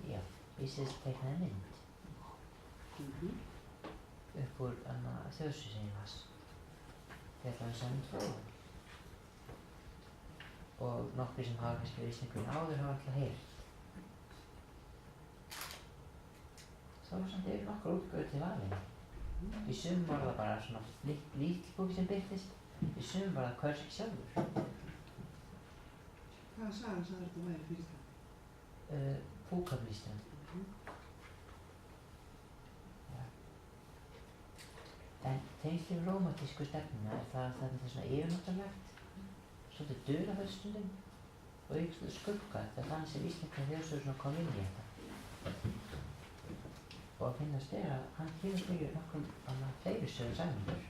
Já, ég sést teiknaði mynd upp úr þjóðsögu sem ég las. Þetta var saman frá og nokkri sem hafa kannski verið íslenskur áður hafa alltaf heyrt. Það var samt yfir nokkur útgáfur til valinu. Í sumum var það bara svona lítil bók sem birtist, í sumum var það Kurzgesagt sjálfur. Hvaða saga sagði þetta væri fyrir það? Bókablístan. En tengsl við rómantísku stefnuna er það að það er svona yfirnáttúrulegt, svolítið dularfull stundum og ykkur skugga þegar þannig sem íslenska þjóðsögur svona kom inn í þetta. Og að finnast er að hann kemur fyrir nokkrum fleiri sögur sagnir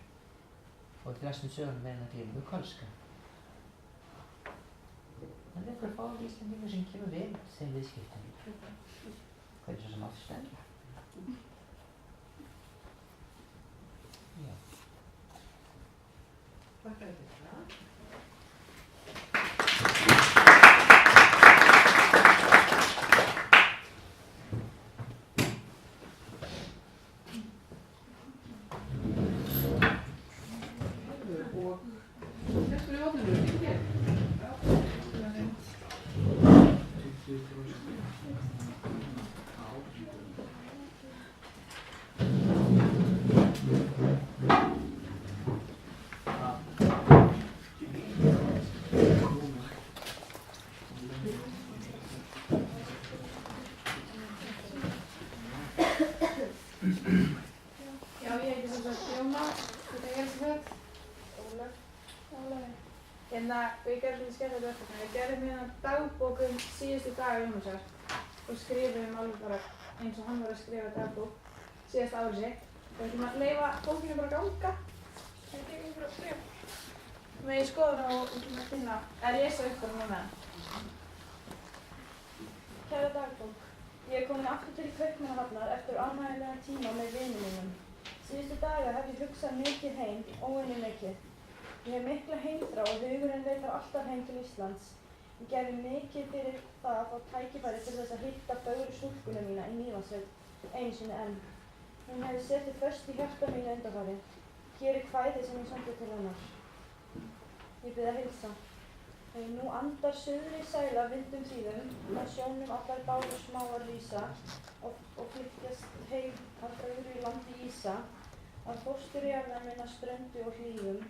og til flestum sögum með hann að glíma við kolska. Það er einhver fáið íslendingur sem kemur við þeim viðskiptum. Hvað er svo sem átt stendur? Já. Þakka þér fyrir það. Við gerum svolítið skemmtilegt verkefni. Við gerum hérna dagbók síðustu daga Jónasar og skrifum alveg bara eins og hann var að skrifa dagbók síðasta árið sitt. Við ætlum að leyfa bókinu bara að ganga. Það er ekki bara að skrifa. Við skoðum og við ætlum að finna að lesa upp bara með hann. Kæra dagbók. Ég er komin aftur til Kaupmannahafnar eftir ánægjulegan tíma með vinum mínum. Síðustu daga hef ég hugsað mikið heim, óvenju mikið. Ég hef mikla heimþrá og hugurinn leitar alltaf heim til Íslands. Ég gerði mikið fyrir það að fá tækifæri til þess að hitta fögru stúlkuna mína í Mývatnssveit einu sinni enn. Hún hefði setið föst í hjarta mínu undanfarið. Hér er kvæðið sem ég samdi til hennar. Ég bið að heilsa. Nú andar suðri sæla vindum síðum, að sjónum allar báru smáar rísa og flykkjast heim að fögru í landi ísa, að fósturjarðar minna ströndu og hlífum.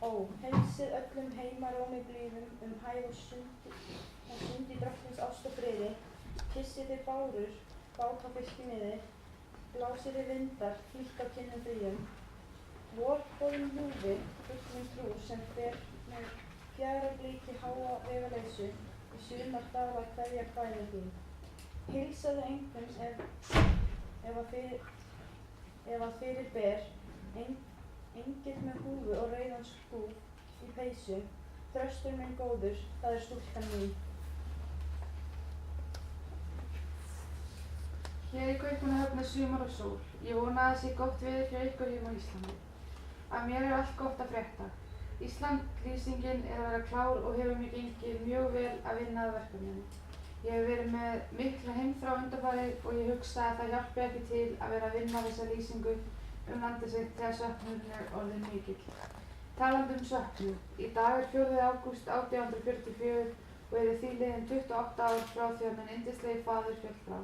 Ó, heilsið öllum heimarómi blíðum hæð og sundi drottins ást og friði, kissið þið bárur, bát á fylkimiði, blásið þið vindar, hlýtt á kinnum fríum, vorboðum húfi, fullum trú sem fer með fjara bliki háa vegaleysu, í sumar dala kveðja kvæði þín. Heilsaðu einhvern ef að fyrir ber, engill með húfu og rauðan skúf í peysu, þröstur minn góður, það stúlkan mín. Hér í Kaupmannahöfn sumar og sól. Ég vona að það sé gott veður hjá ykkur heima á Íslandi. Af mér allt gott að frétta. Íslandslýsingin að vera klár og hefur mér gengið mjög vel að vinna að verkefninu. Ég hef verið með mikla heimþrá undanfarið og ég hugsa að það hjálpi ekki til að vera að vinna þessa lýsingu landið sitt þegar söknuðurinn orðinn mikill. Talandi söknuð. Í dag 4. ágúst 1844 og eru því liðin 28 ár frá því að minn yndislegi faðir féll frá.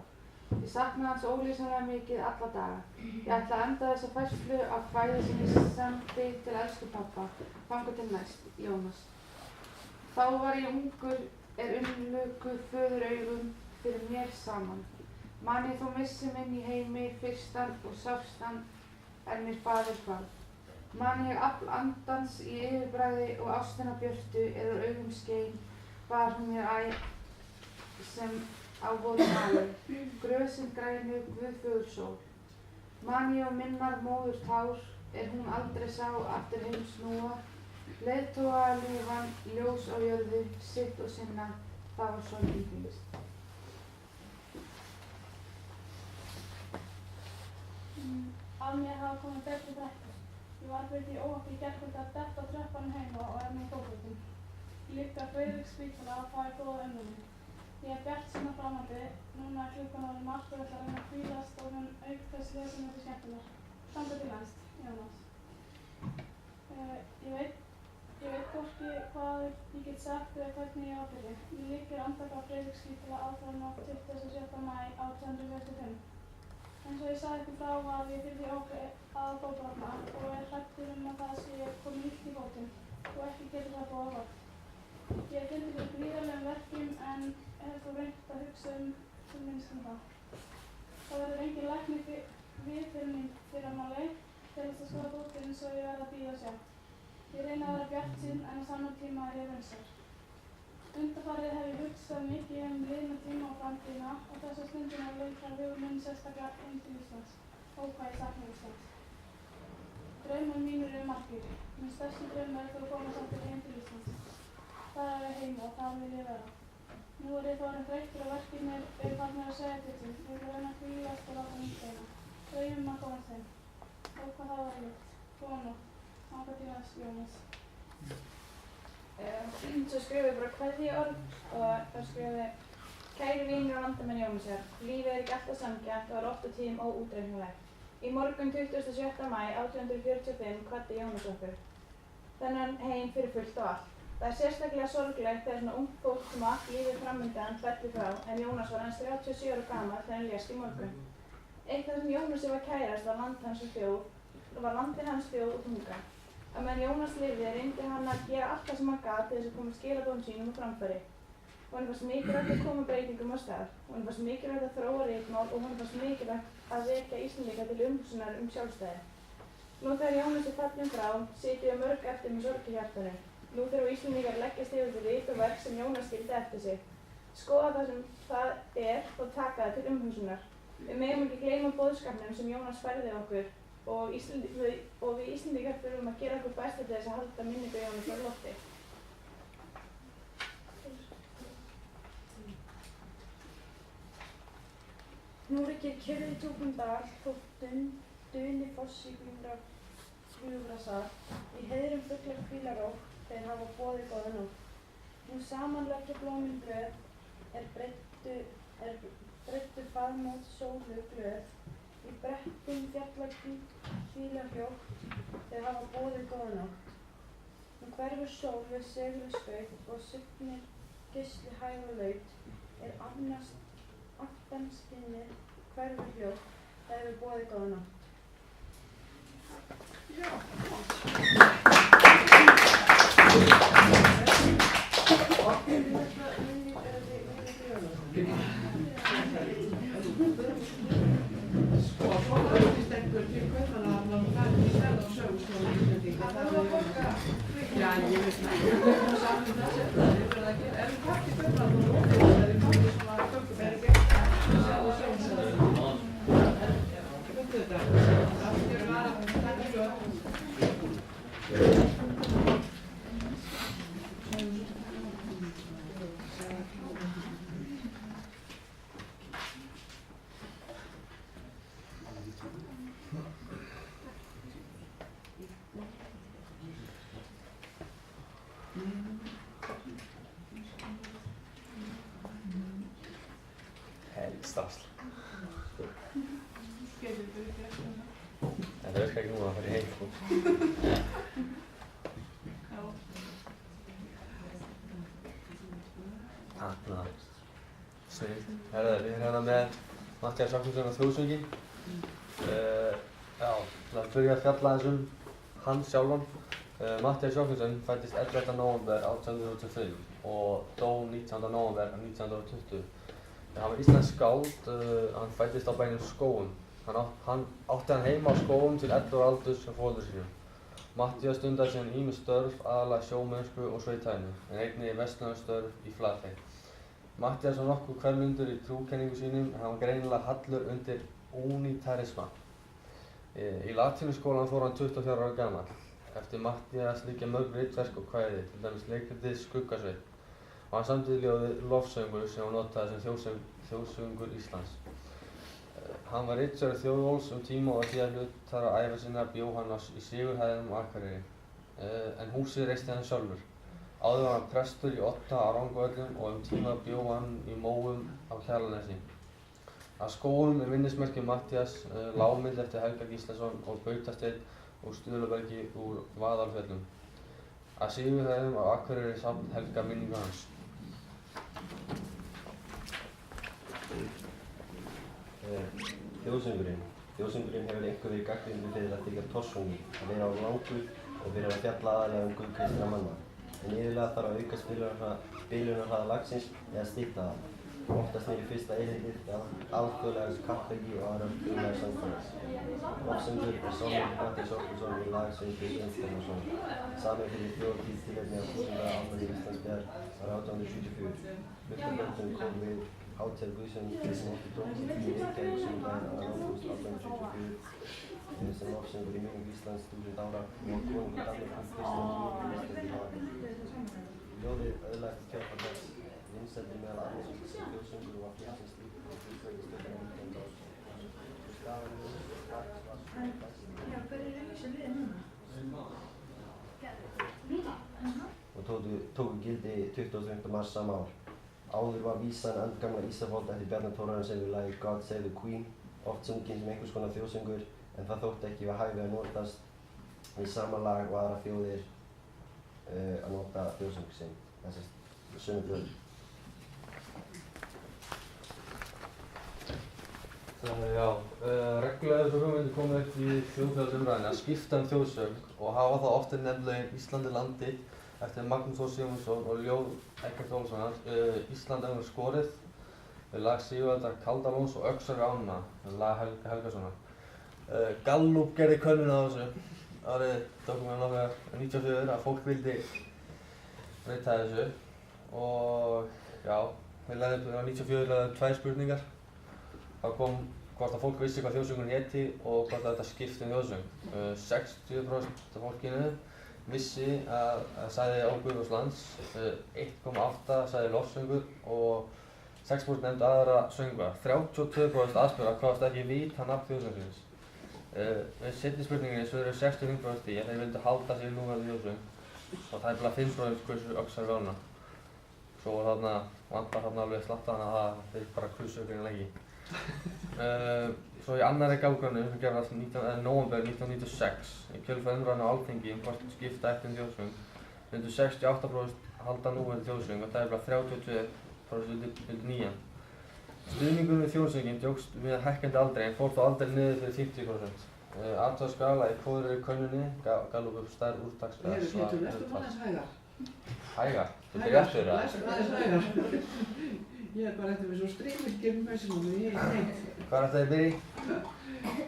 Ég sakna hans ólýsanlega mikið alla daga. Ég ætla að enda þessa færslu á kvæði sem ég sendi til elsku pabba, þangað til næst, Jónas. Þá var ég ungur umluku föðuraugum fyrir mér saman. Man ég þó missi minn í heimi fyrstan og sárstan mér faðir hvarf. Man ég afl andans í yfirbragði og ástina björtu úr augum skein, var hún mér sem á voru mali, grösin grænu guðfögur sól. Man ég á minnar móður tár, hún aldrei sá aftur heim snúa, leiðtoga lífan, ljós á jörðu, sitt og sinna, það var sorgin finnst. Af mér hafa komið betri brekkur. Ég var fyrir því óhappi í gærkvöldi að detta á tröppunum heima og með fótboltum. Ég ligg á Friðriks spítala að fá góða umhverfi. Ég er bjartsýn á framhaldið. Núna er klukkan orðin margt og ætla að reyna að hvílast og auk þess lesa mér til skemmtunar. Þangað til næst, Jónas. Ég veit hvorki hvað ég get sagt eða hvernig ég á fyrir. Ég ligg andvaka á Friðriks spítala aðfaranótt 27. maí 1845. Eins og ég sagði ykkur frá var ég fyrir því að fótbrotna og er hræddur að það sé komið illt í fótinn og ekki getur það búið á vakt. Ég er fundið fyrir gríðarlegum verkjum en hef þó reynt að hugsa sem minnst það. Það verður engin læknir við fyrir mín fyrramáli til þess að skoða bótinn eins og ég verð að bíða sjálf. Ég reyni að vera bjartsýn en á sama tíma er ég raunsær. Undanfarið hef ég hugsað mikið liðna tíma og framtíðina og þessa stundina leitar hugur minn sérstaklega inn til Íslands, og hvað ég sakna Íslands. Draumar mínir eru margir. Minn stærsti draumur er þó að koma samt heim til Íslands. Það er heima og þar vil ég vera. Nú er ég þó orðinn þreyttur og verkirnir eru farnir að segja til sín. Ég vil reyna að hvílast og láta nýtt eina. Draumum að komast heim. Og hvað það var ljúft. Góða nótt. Þangað til næst, Jónas. Svo skrifum við bara kveðjuorð og þá skrifum við: Kæri vinir og vandamenn Jónasar, lífið er ekki alltaf sanngjarnt og er oft og tíðum óútreiknanlegt. Í morgun 27. maí 1845 kvaddi Jónas okkur. Þennan heim fyrir fullt og allt. Það er sérstaklega sorglegt þegar svona ungt fólk sem allt lífið framundan fellur frá, en Jónas var hans 37 ára gamall þegar hann lést í morgun. Eitt af sem Jónasi var kærast var landið hans þjóð og tunga. Að meðan Jónas lifði reyndi hann að gera allt það sem hann gat til þess að koma skilaboðum sínum á framfæri. Honum fannst mikilvægt að koma breytingum á stað, honum fannst mikilvægt að þróa ritmál og honum fannst mikilvægt að vekja Íslendinga til umhugsunar sjálfstæði. Nú þegar Jónas er fallinn frá, sitjum við mörg eftir með sorg í hjartanu. Nú þurfa Íslendingar að leggjast yfir til rit og verk sem Jónas skildi eftir sig. Skoða það sem það er og taka það til umhugsunar. Við megum ekki gleyma boðskapnum sem Jónas færði okkur og við Íslendingar þurfum að gera okkur besta til þess að halda minningu Jónas á lofti. Nú ríkir kyrrð í djúpum dal, þótt duni foss í gljúfrasar. Í heiðrum fuglar hvílaró, þeir hafa boðið góða nótt. Nú saman leggja blómin blöð, breiddu faðmót sólu glöð. Í brekkum fjalla hvílar hljótt, þeir hafa boðið góða nótt. Nú hverfur sól við segulskaut og sugnir geisli hæg og laut. Aftan skinnið hverfur hljótt, það hefur boðið góða nótt. Sko, svo auðvist einhver til Kaupmannahafnar og það í stærð á sögustofnum Íslendinga. Það var að borga. Já, ég veist það. Helstrafsl. En það virkar ekki núna að fara í heim, sko. Þarna. Snill. Herðu, við erum hérna með Matthías Jochumsson á þjóðsönginn. Já, til að byrja að fjalla aðeins um hann sjálfan. Matthías Jochumsson fæddist 11. nóvember 1885 og dó 19. nóvember 1920. Hann var íslensk skáld, hann fæddist á bænum Skógum. Hann átti hann heima á Skógum til 11 ára aldurs hjá foreldrum sínum. Matthías stundaði síðan ýmis störf, aðallega sjómennsku og sveitæðinu, en einnig verslunarstörf í Flatey. Matthías var nokkuð hverflundur í trúkenningu sínum, en hann var greinilega hallur undir únitarisma. Í latínuskólanum fór hann 24 ára gamall. Eftir Matthías liggja mörg ritverk og kvæði, til dæmis leikritið Skuggasveit. Og hann samdi ljóðið Lofsöngur sem hann notaði sem þjóðsöngur Íslands. Hann var ritstjóri Þjóðólfs tíma og síðan hlutar af ævi sinnar bjó hann í Sigurhæðum og Akureyri. En húsið reisti hann sjálfur. Áður var hann prestur í Odda á Rangárvöllum og tíma bjó hann í Móum á Kjalarnesi. Að Skógum minnismerki Matthías lágmynd eftir Helga Gíslason og Bautasteinn úr Stuðlabergi úr Vaðalfjöllum. Að Sigurhæðum á Akureyri safn Helga minningu hans. Þjóðsöngurinn hefur einhver verið gagnrýndur fyrir að þykja torsóngur, að vera á langur og fyrir að fjalla aðallega Guð kristinna manna. En iðulega þarf að auka spilunarhraða lagsins eða stytta það. Oftast snýr fyrsta erindið alþjóðlegs kappleiki og aðrar þjóðlegar samfélags. Lofsöngur songur Matthías Jochumsson í lag sem heitir Einsteinsson. Samið fyrir þjóðhátíðstilefni af 1000. afmæli Íslandsbyggðar árið 1874. Hlutaböndum kom við hátíð Guðsöng sem átti dómstíð í Reykjavík sunnudaginn august 1874 sem lofsöngur í minningu Íslands 1000 ára og konungur Danmerkur Kristján í Haga. Ljóðið öðlaðist í kjölfar þess. Vinsældir meðal annars sem þjóðsöngur og var fljóðsins slíkur og hlutverkistöðan á 19. árs. Skafan strax var svo best. Já, hver auglýsa liðið núna? Og tóku gildi 25. mars sama ár. Áður var vísan eldgamla Ísafold eftir Bjarna Thorarensen við lagið God Save the Queen, oft sunginn sem einhvers konar þjóðsöngur, en það þótti ekki við hæfi að notast við sama lag og aðra þjóðir að nota þjóðsöng sinn, þessar sömu þjóðir. Reglulega þessu hugmyndi komið upp í þjóðfélagsumræðinni að skipta þjóðsöng og hafa þá oft nefnilegin Íslandi landi eftir Magnús Þór Sigmundsson og ljóð Eggert Ólafssonar, Ísland önnur skorið, lag Sigurðar Kaldalóns og Öxar við ána, lag Helga Helgasonar. Gallup gerði könnun á þessu árið 1994 að fólk vildi breyta þessu og já, við lagðum 94 tvær spurningar. Það kom hvort að fólk vissi hvað þjóðsöngurinn héti og hvort að þetta skipti þjóðsöng. 60% af fólkinu vissi að sagði Ó Guðs lands, 1,8 sagði lofsöngur og 6% nefndu aðra söngva. 32% aðspurða hvaðast ekki vita nafn þjóðsöngsins. Við seinni spurninginni svöruðu 65% því að þeir vildu halda sig núverandi þjóðsöng og tæplega 5% kursu Öxar við ána. Svo var vantar þarna alveg slatta þannig að þeir bara kursu okkur lengi. Svo í annarri gálgönnu sem gerðast nóvember 1996 í kjölfar umræðunnar á Alþingi hvort skipta ætti þjóðsöng myndu 68% halda núverandi þjóðsöng og tæplega 32% vildu nýjan. Stuðningurinn við þjóðsönginn jókst með hækkandi aldri en fór þó aldrei niður fyrir 50%. Athuga skala í hvorri könnunni Gallup upp stærð úrtaks eða svar hlutfall. Hægar? Þú byrjar eftir það? Aðeins hægar. Ég er bara eftir með svo streymið gegnum hausinn á mig, ég er neitt. Hvað ætlaði að byrja?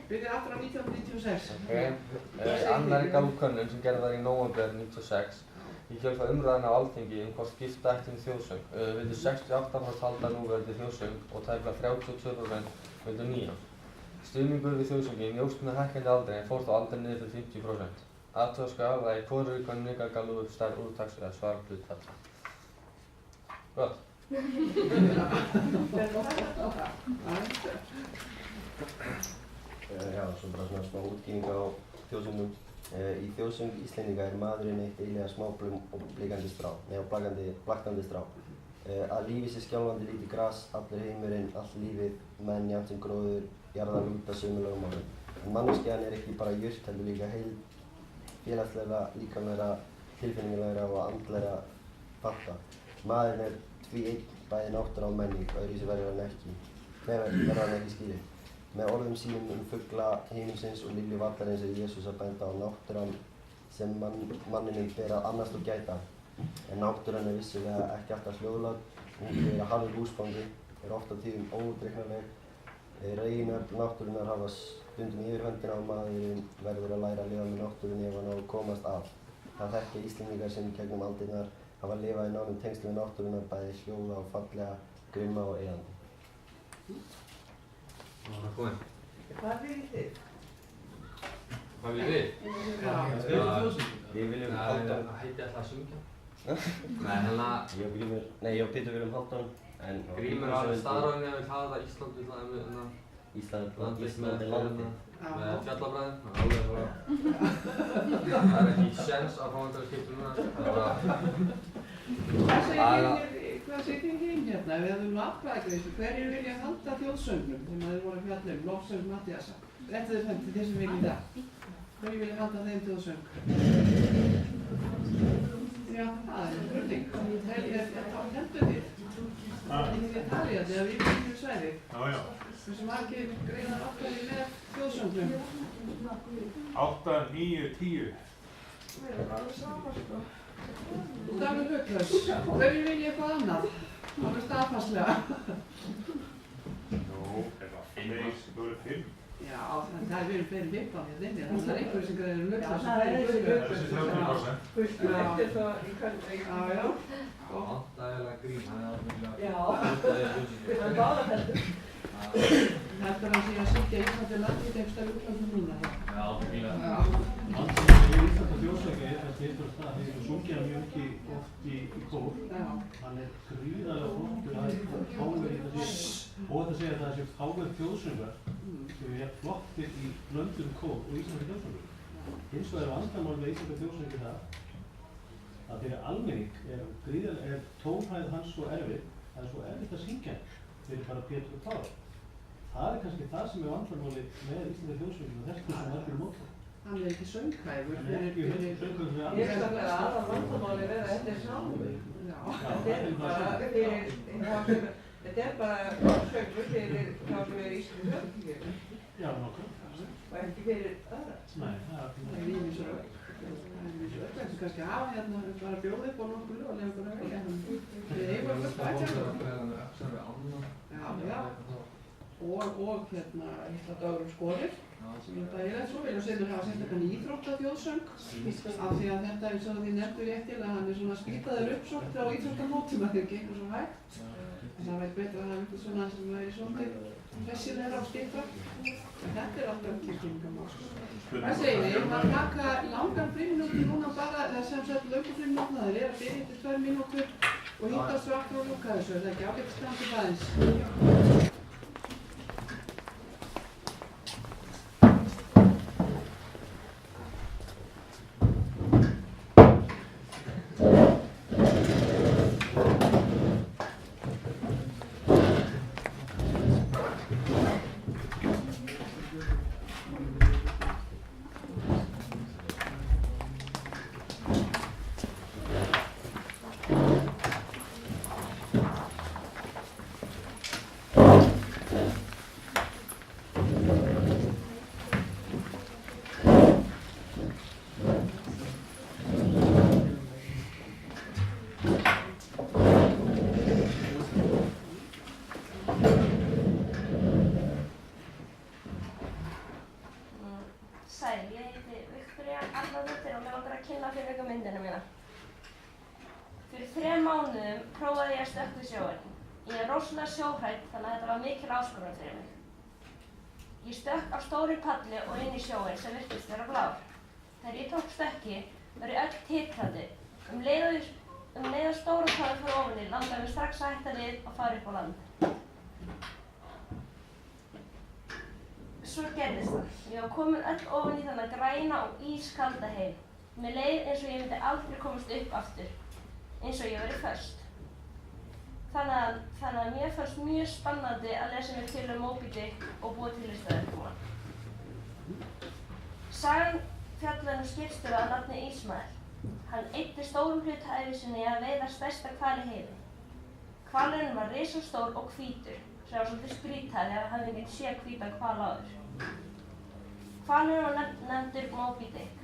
Byrja aftur á 1996. Annarri Gallup-könnun sem gerð var í nóvember 1996 í kjölfar umræðunnar á Alþingi hvort skipta ætti þjóðsöng. Vildu 68% halda núverandi þjóðsöng og tæplega 32% vildu nýjan. Stuðningur við þjóðsönginn jókst með hækkandi aldri en fór þó aldrei niður fyrir 50%. Athuga skal að í hvoru könnuninga gaf upp stærð úrtaks eða svarhlutfall. Gott. Já, svo bara svona smá útskýring á þjóðsöngum. Í þjóðsöng Íslendinga maðurinn eitt eiginlega smáblóm og blakandi strá. Að lífi sé skjálfandi lítið gras, allur heimurinn, allt lífið, menn jafnt sem gróður, jarðar lúta sömu lögmálum. En manneskjan ekki bara jurt, heldur líka heil félagslega, líkamlega, tilfinningalega og andlega þátta. Maðurinn tvíeinn, bæði náttúra og menning, öðruvísi verður hann ekki skilinn. Með orðum sínum fugla heimsins og lilju vallarins Jesús að benda á náttúran sem manninum ber að annast og gæta. En náttúran vissulega ekki alltaf hljóðlát, hún getur harður húsfangi, oft á tíðum óútreiknanleg. Reinar náttúrunnar hafa stundum yfirhöndina og maðurinn verður að læra að lifa með náttúrunni ef hann á að komast af. Það þekkja Íslendingar sem gegnum aldirnar hafa lifað í nánum tengslum við náttúrunnar, bæði hljóða og fallega, grimma og eyðandi. Það var góðinn. Hvað viljið þið? Hvað viljið þið? Við viljum Hálfdán. Það heiti alltaf að syngja. Nei, hérna... Ég og Pétur viljum Hálfdán. Grímur alveg staðráðinni að við hafa það Ísland við Íslandi landi. Með fjallabræðin. Það er ekki séns að fá einhverja skiptum núna. Hvað segir hinn hérna? Ef við hefðum atkvæðagreiðslu, hverjir vilja halda þjóðsöngnum sem þeir voru að fjalla lofsöng Matthíasar? Þetta er þeir sem vilja það. Hverjir vilja halda þeim þjóðsöng? Já, það er spurning. Hendur þið? Þið talið þetta eða við viljum svæði. Já. Hversu margir greiðar atkvæði með þjóðsöngnum? 8, 9, 10. Við erum alveg saman sko. Þú dæmur hlutlaus. Hverjir vilja eitthvað annað? Alveg staðfarslega. Nú, þetta 5. Já, það er verið fleiri 15 hérna inni. Það er einhverju sem greiðir hlutlaus. Það er einhverju hlutlaus. Þessi 30%. Fullt eftir svo í kvöldri. Já. Það er alveg grín. Já. Við erum báða þetta. Heldur hann sé að syngja Íslandi landi tekst af útlandum núna? Já, eiginlega. Ísland og þjóðsöngið er kannski eitt og það því að sungið hann mjög mikið oft í kór. Hann er gríðarlega flottur að fáir í þessi, óhætt að segja að það sé fáir þjóðsöngar sem er flottir í blöndum kór og íslenski þjóðsöngur. Hins vegar vandamál með íslenska þjóðsöngi það að fyrir almenning er tónhæð hans svo erfið, það er svo erfitt að syngja fyrir bara Pétur og Páll. Það er kannski það sem er vandamáli með íslenska þjóðsönginu og þess sem allir móta. Hann er ekki sönghæfur. Hann er ekki sönghæfur fyrir allir. Ég veist að aðal vandamáli við að þetta er sámi. Þetta er bara söngur fyrir þá sem er íslenski þjóðsönginu. Já, nákvæmlega. Og ekki fyrir aðra. Nei, það er ímissrök. Þetta kannski hafa hérna bara bjóð upp á nokkur lög og lega bara velja hann. Við eigum að Já. Og hérna Dagur skorir sem er dagilegt svo. Vilja Seymur hafa sérstaklega íþróttaþjóðsöng af því að þetta eins og þið nefndu réttilega að hann er svona spýtaður upp svolítið á íþróttamótum að þeir gengur svo hægt. Það væri betra að hafa einhvern svona sem væri svolítið hressilegra og styttra. En þetta er alltaf tilkynningamál. Hvað segir þið? Maður taka langan frímínútur núna bara, það sem sagt löngu frímínútur, það er að byrja til 2 mínútur og hittast svo aftur og lúka þessu. Það er ekki ágætt standið aðeins. Sjóhrædd, þannig að þetta var mikil áskorun fyrir mig. Ég stökk á stóru palli og inn í sjóinn sem virtist vera blár. Þegar ég tók stökki var ég öll titrandi. Um leið og stóru palli fór ofan í langaði mig strax að hætta við og fara upp á land. Svo gerðist það. Ég var komin öll ofan í þennan græna og ískalda heim. Mér leið eins og ég myndi aldrei komast upp aftur, eins og ég væri föst. Þannig að mér fannst mjög spennandi að lesa mér til Moby Dick og búa til listaverkum. Sagan fjallar skipstjóra að nafni Ismael. Hann eyddi stórum hluta ævi sinni að veiða stærsta hval í heimi. Hvalurinn var risastór og hvítur, sem var svolítið skrítið þegar hann hafði ekki séð hvítan hval áður. Hvalurinn var nefndur Moby Dick.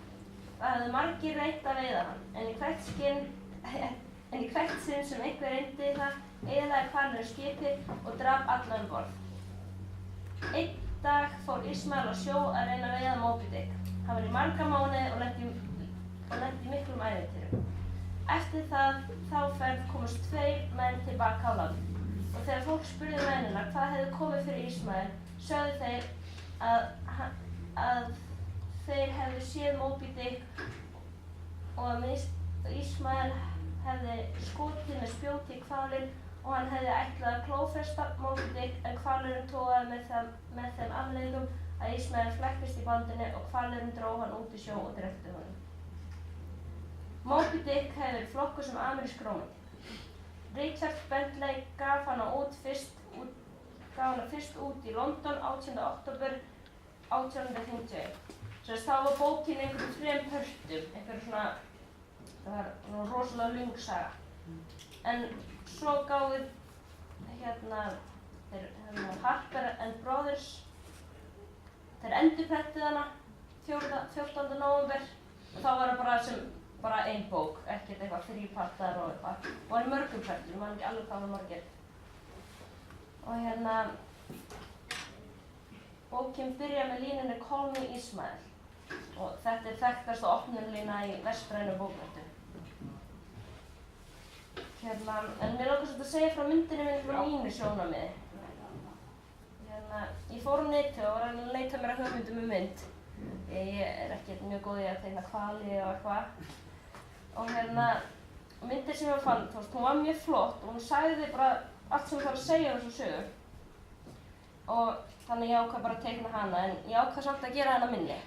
Það hafði margir reynt að veiða hann, en í hvert sinn sem einhver reyndi það, eyðilagði hvalurinn skipið og drap alla um borð. Einn dag fór Ismael á sjó að reyna að veiða Moby Dick. Hann var í marga mánuði og lenti í miklum ævintýrum. Eftir þá ferð komust 2 menn tilbaka á land. Og þegar fólk spurði mennina hvað hefði komið fyrir Ismael, sögðu þeir að þeir hefðu séð Moby Dick og að Ismael hefði skotið með spjóti í hvalinn og hann hefði ætlað að klófesta Moby Dick en hvalurinn togaði með þeim afleiðingum að Ismael flekkist í bandinu og hvalurinn dró hann út í sjó og drepti honum. Moby Dick hefði verið flokkuð sem amerísk rómantík. Richard Bentley gaf hana fyrst út í London 18. október 1851. Þá var bókin einhverjum 3 pörtum, það var rosalega löng saga. En svo gáfu Harper and Brothers, þeir endurprentuðu hana 14. nóvember og þá var það bara ein bók, ekkert eitthvað 3 partar og eitthvað. Og var í mörgum prentum, ég man ekki alveg hvað var margir. Og bókin byrjar með línunni Call me Ismael og þetta þekktasta opnunarlína í vestrænu bókmenntum. En mér langar svolítið að segja frá myndinni minni frá mínu sjónarmiði. Ég fór á netið og var að leita mér að hugmyndum mynd. Ég ekki mjög góð í að teikna hvali og eitthvað. Og myndin sem ég fann, hún var mjög flott og hún sagði bara allt sem þarf að segja þessu sögu. Og þannig ég ákvað bara að teikna hana, en ég ákvað samt að gera hana minni.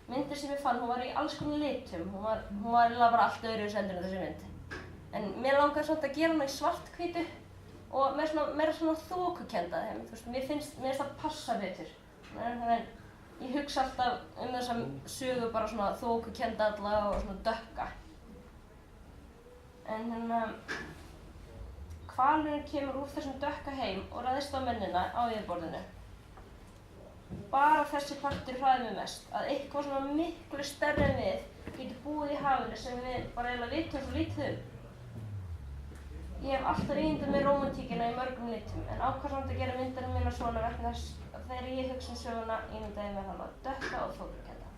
Myndin sem ég fann, hún var í alls konar litum. Hún var eiginlega bara allt öðruvísi heldur en þessi mynd. En mér langar samt að gera hana í svarthvítu og meira svona þokukennda þeim. Mér finnst það passa betur. Ég hugsa alltaf þessa sögu bara svona þokukennda alla og svona dökka. En hvalurinn kemur úr þessum dökka heim og ræðist á mennina á yfirborðinu. Bara þessi partur hræði mig mest, að eitthvað svona miklu stærri en við getur búið í hafinu sem við bara eiginlega vitum svo lítið Ég hef alltaf ímyndað mér rómantíkina í mörgum litum, en ákvað samt að gera myndina mína svona vegna þess að þegar ég hugsa söguna ímyndaði mér hana dökka og þoklukennda.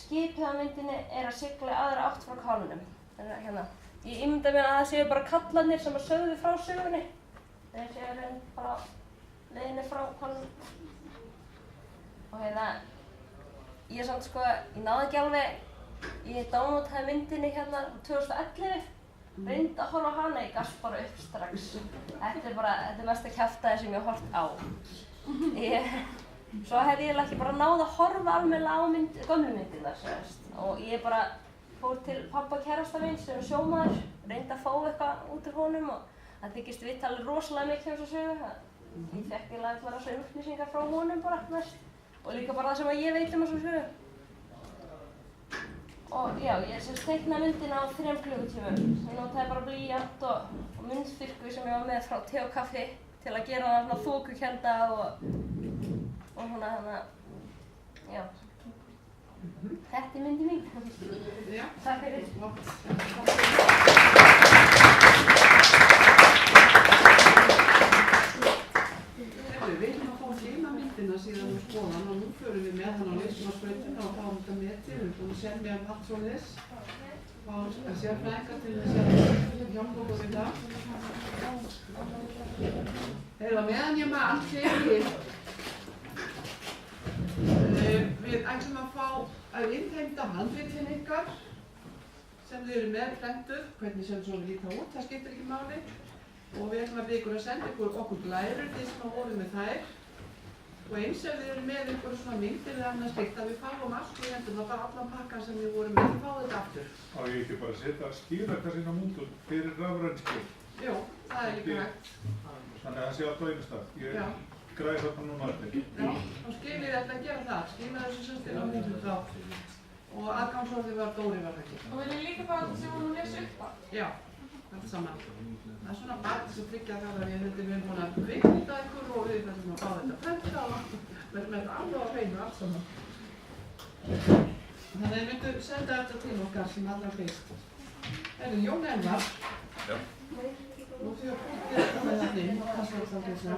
Skipið á myndinni að sigla í aðra átt frá hvalnum. Ég ímyndaði mér að það séu bara kallarnir sem sögðu frá sögunni. Þeir séu bara leiðinni frá hvalnum. Og ég samt ég náði ekki alveg, ég downloadaði myndinni 2011. Reyndi að horfa á hana, ég gafst bara upp strax. Þetta er mesta kjaftaði sem ég hef horft á. Svo hef ég ekki bara náð að horfa almennilega á gömlu myndirnar. Og ég bara fór til pabba kærasta míns sem er sjómaður, reyndi að fá eitthvað út úr honum og það þykist vita alveg rosalega mikið um þessa sögu. Ég fékk allar þessar upplýsingar frá honum bara mest og líka bara það sem ég veit um þessa sögu. Og já, ég teiknaði myndina á 3 klukkutímum. Ég notaði bara blýant og munnstyrku sem ég var með frá te og kaffi til að gera hana svona þokukennda og svona, já. Þetta er myndin mín. Já. Takk fyrir. Við ætlum að fá hina myndina síðan úr skoðan og nú förum við með hann á leikskólasprautina og fáum þetta metið. Við erum búin að semja allt svoleiðis. Fáum sérfræðinga til þess að hjálpa okkur við það. Meðan ég með allt fyrir Við ætlum að fá að innheimta handritin ykkar sem þið eru með prentuð, hvernig sem svo líta út, það skiptir ekki máli. Og við ætlum að biðja ykkur að senda okkur glærur, þið sem að voru með þær. Og eins ef þið eru með ykkur svona myndir eða annað slíkt, að við fáum allt í hendur, þá bara allan pakkan sem við vorum með, við fáum þetta aftur. Á ég ekki bara að setja skíðarkar sína mútur fyrir rafrænskil? Jú, það er líka hægt. Þannig að það sé allt á einu stað. Ég græði þetta núna eftir. Já, og skilið ætla að gera það, skila þessu sestir á myndum þá. Og aðgangsorðið var Dóri var það ekki. Og vil ég líka fá þetta sem hún lesi upp á? Já, allt saman. Það er svona bara þess að tryggja það að við erum búin að kvikmynda ykkur og við ætlum að fá þetta prenta og verðum þetta alveg á hreinu allt saman. Þannig að við myndum senda þetta til okkar sem allra fyrst. Það er Jón Elvar. Já. Nú því að búið þetta með þetta inn og kasta þetta á þessu.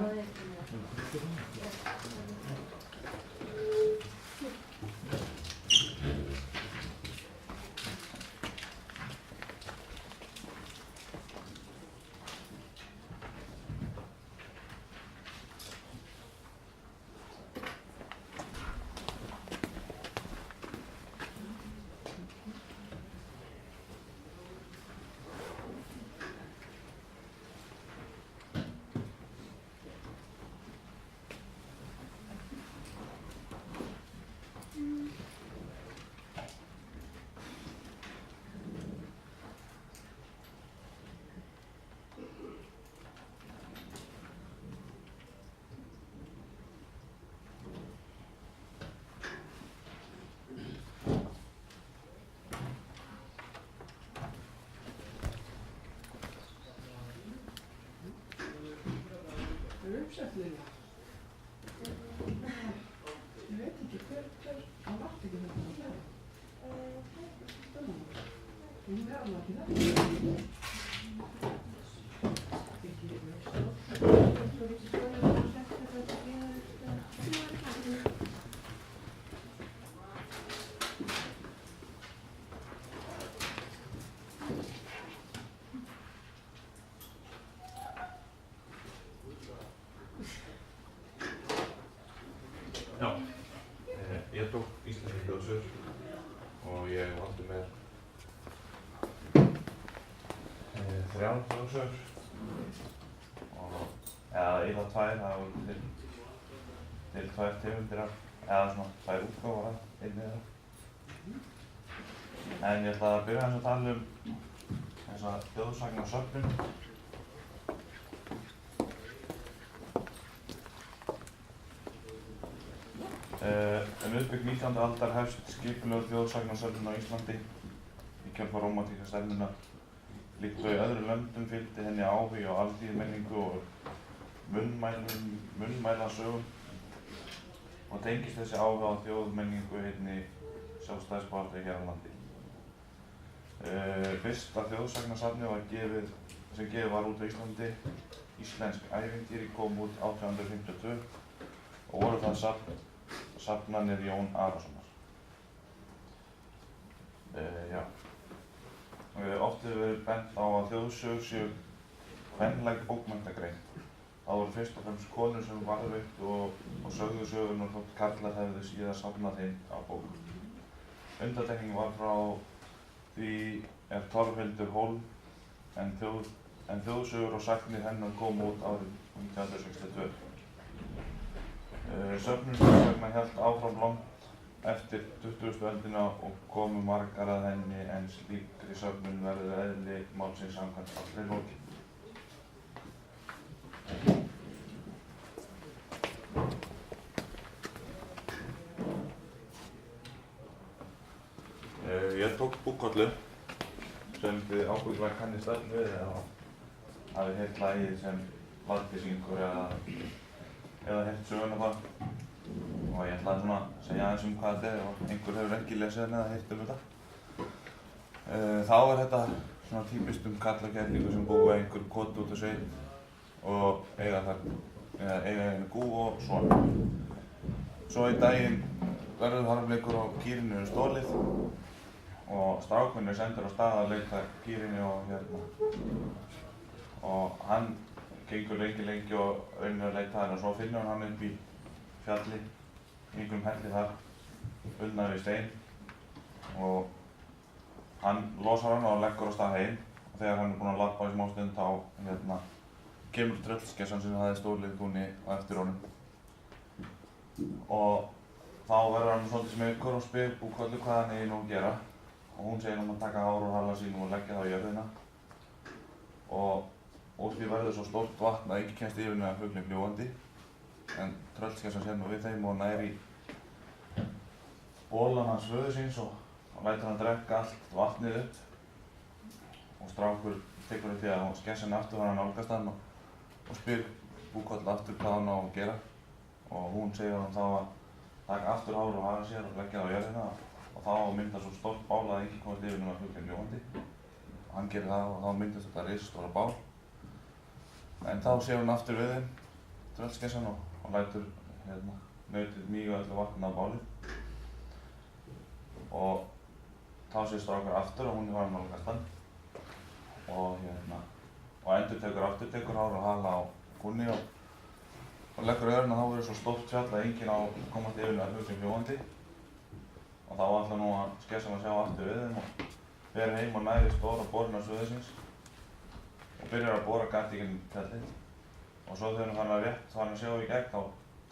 Uppsettilega. Ég veit ekki hver á vart ekki þetta að gera. Hún er alveg ekki það. Ég tók íslenskar þjóðsögur og ég valdi mér 3 þjóðsögur og eiginlega 2, það voru til 2 tegundir af, eða svona 2 útgáfur af einni þeirra. En ég ætla að byrja að tala þessa þjóðsagnasöfnun. Uppbygg 19. aldar hefst skipulegur þjóðsagnasöfnun á Íslandi í kjölfar rómantíska stefnunnar. Líkt og í öðrum löndum fylgdi henni áhugi á alþýðumenningu og munnmælasögum og tengist þessi áhuga á þjóðmenningu einni sjálfstæðisbaráttu hér á landi. Fyrsta þjóðsagnasafnið sem gefið var út á Íslandi, Íslensk ævintýri, kom út 1852 og voru það safnanir Jón Arasonar. Oft hefur verið bent á að þjóðsögur séu kvenlæg bókmenntagrein. Það voru fyrst og fremst konur sem varðveittu og sögðu sögurnar þótt karlar hefðu síðan safnað þeim á bókum. Undantekning var frá því Torfhildur Hólm en þjóðsögur og sagnir hennar komu út árið 1962. Söfnun þjóðsagna hélt áfram langt eftir 20. öldina og komu margar að henni en slíkri söfnun verður eðli málsins samkvæmt aldrei lokið. Ég tók búkollu sem þið ábyggilega kannist öll við eða hafið heyrt lagið sem Valdi syngur eða heyrt söguna það. Og ég ætlaði svona að segja aðeins hvað þetta er og einhver hefur ekki lesið henni eða heyrt þetta. Þá er þetta svona típist karlakerlingu sem búa einhver koti út á sveit og eiga einu kú og son. Svo í daginn verður harmleikur á kýrinu stolið og strákurinn er sendur á stað að leita kýrinni og hann gengur lengi og reynir að leita hann og svo finnur hann upp í fjalli, í einhverjum helli þar ullnar í stein og hann losar hann og leggur á stað heim og þegar hann er búinn að labba í smá stund þá kemur tröllskessan sem hafði stólið kúnni á eftir honum og þá verður hann svolítið smeykur og spyr Búkollu hvað hann eigi nú að gera og hún segir hann að taka hár úr hala sínum og leggja það á jörðina og úr því verður svo stórt vatn að ekki kemst yfir nema fuglinn fljúgandi en tröllskessan sér nú við þeim og nær í bolan hans föður síns og lætur hann drekka allt vatnið upp og strákur tekur upp því að skessan aftur var hann nálgast hann og spyr Búkollu aftur hvað hann á að gera og hún segir hann þá að taka aftur hár og haga sér og leggja það á jörðina og þá myndast svo stórt bál að ekki komast yfir nema fuglinn fljúgandi og hann gerir það og þá myndast þetta risastóra bál en þá sér hann aftur við þeim tröllskessan og lætur nautið míga öllu vatnið á bálið og þá sér strákur aftur og hún er farin nálgast hann og endurtekur hár og hala á kúnni og leggur öðruna þá verður svo stórt fjall að enginn á komast yfir nema fuglinn fljúgandi og þá ætlar nú að skessan að sjá aftur við þeim og fer heim og nær í stóra borinn á suðursins og byrjar að bora gat í gegnum fjallið og svo þegar hann er rétt hann að sjá í gegn þá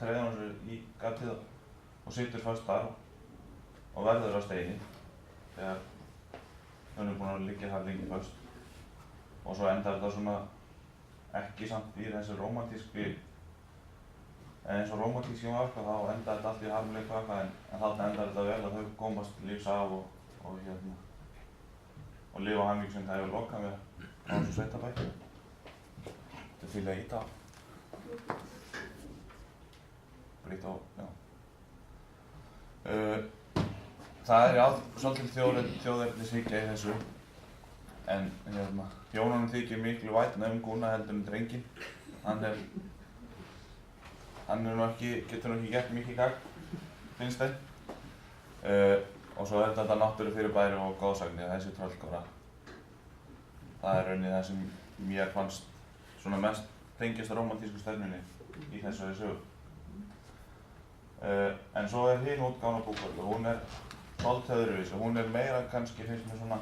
treður hann sér í gatið og situr föst þar og verður á steini þegar hann er búinn að liggja þar lengi föst og svo endar þetta svona ekki samt í þessu rómantískri eins og rómantísk var þá endar þetta allt í harmleiku en þarna endar þetta vel að þau komast lífs af og lifa hamingju sem það hefur lokað með á þessu sveitabæ. Þetta er fyrir að íta á. Brýta á, já. Það er svolítið þjóðernishyggja í þessu en hjónunum þykir miklu vænna Gunna heldur en drenginn. Hann getur nú ekki gert mikið gagn, finnst þeim. Og svo er þetta náttúrufyrirbæri og goðsagnir, þessi tröllkóra. Það er rauninni það sem mér fannst svona mest tengjast rómantísku stefnunni í þessari sögu. En svo er hin útgáfan á Búkollu, hún er svolítið öðruvísi. Hún er meira kannski finnst mér svona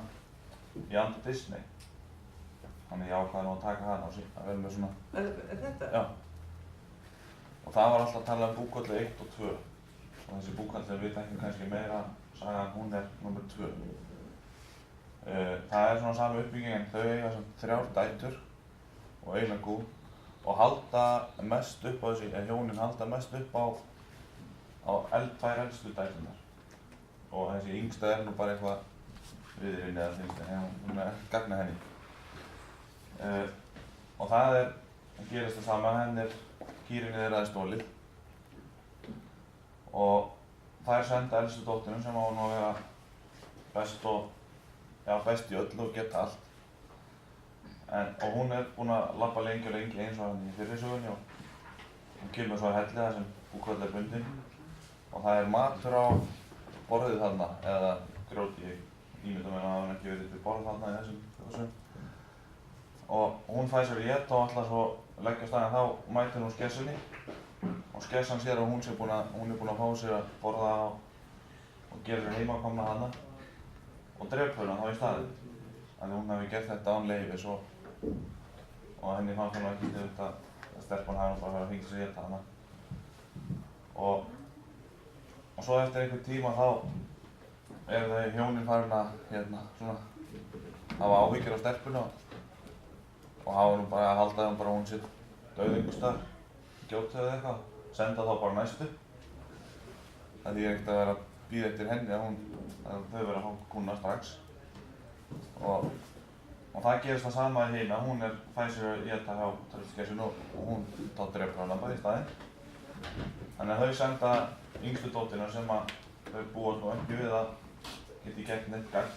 í anda Disney. Þannig ég ákvað nú að taka hana og að vera með svona... Er þetta? Já. Og það var alltaf að tala Búkollu 1 og 2. Og þessi Búkollu við þekkjum kannski meira sagan hún er nr. 2. Það er svona sami uppbygging en þau eiga sem 3 dætur og eina kú og halda mest upp á hjónin halda mest upp á 2 elstu dæturnar. Og þessi yngsta er nú bara eitthvað viðrinn eða finnst hún er ekki gagna henni. Og það gerist það sama, kýrinni þeirra er stolið og þær senda elstu dótturinn sem á nú að vera best í öllu og geta allt. Og hún er búin að labba lengi og lengi eins og hann í fyrri sögunni og hún kemur svo að helli þar sem Búkollu er bundin og það er matur á borðið þarna eða grjót ég ímynda mér að hann ekki verið til borð þarna í þessum og hún fæ sér í éta og ætlar svo að leggja af stað en þá mætir hún skessunni og skessan sér að hún er búin að fá sér að borða og gera sér heimakomna hana og drepur hana þá í staðinn. Þannig hún hafi gert þetta án leyfis og henni fannst hún ekki sniðugt að stelpan hafi bara fengið sér éta hana. Og svo eftir einhvern tíma þá þau hjónin farin að hafa áhyggjur af stelpunni og hafa nú bara að halda þeim bara hún sitt dauð einhvers staðar, gjótu eða eitthvað, senda þá bara næstu. Það þýðir ekkert að vera að bíða eftir henni að þau verða að fá kúnna strax. Og það gerist það sama í hina, hún fær sér að éta hjá tröllskessinu og hún þá drepur hana bara í staðinn. Þannig að þau senda yngstu dóttina sem að þau búast nú ekki við að geta í gegn neitt gagn.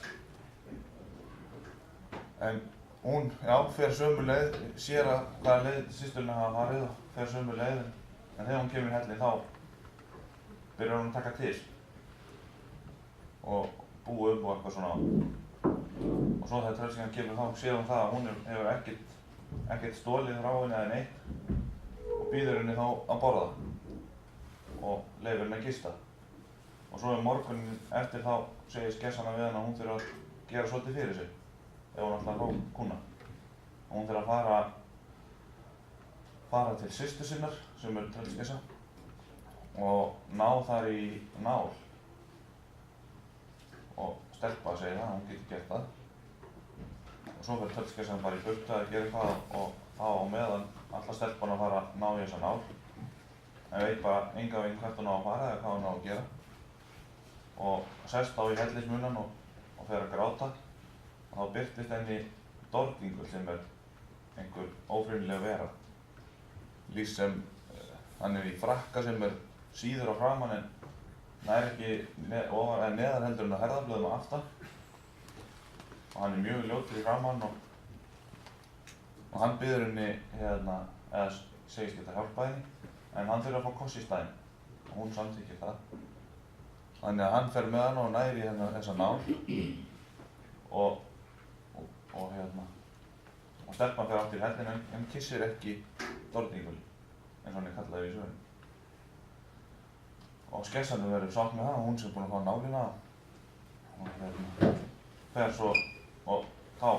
En hún, fer sömu leið, sér að hvaða leið systurinn hafa farið og fer sömu leið en þegar hún kemur í hellinn þá byrjar hún að taka til og búa upp og eitthvað svona. Og svo þegar tröllskessan kemur þá sér hún það að hún hefur ekkert stolið frá henni eða neitt og býður henni þá að borða og leyfir henni að gista. Og svo morgunin eftir þá segir skessan við hana að hún þurfi að gera svolítið fyrir sig ef hún ætlar að fá kúna. Og hún þurfi að fara til systur sinnar sem tröllskessa og ná þar í nál. Og stelpa segir það, hún getur gert það. Og svo fyrir tröllskessan bara í burtu að gera eitthvað og þá á meðan alla stelpan að fara að ná í þessa nál. En veit bara enga veginn hvert hún á að fara eða hvað hún á að gera. Og sest á í hellismunan og fer að gráta. Og þá birtist henni Dordingur sem einhver ófrýnileg vera. Lýst sem, hann í frakka sem síður á framan en nær ekki ofar en neðar heldur en á herðablöðum á aftan. Og hann mjög ljótur í framan og hann biður henni eða segist geta hjálpað henni en hann þurfi að fá koss í staðinn og hún samþykkir það. Þannig að hann fer með hana og nær í þessa nál og stelpan fer aftur í hellinn en kissir ekki Dordingur eins og hann kallaður í sögunni. Og skessan verður sátt með það og hún sem búin að fá nálina og fer svo og þá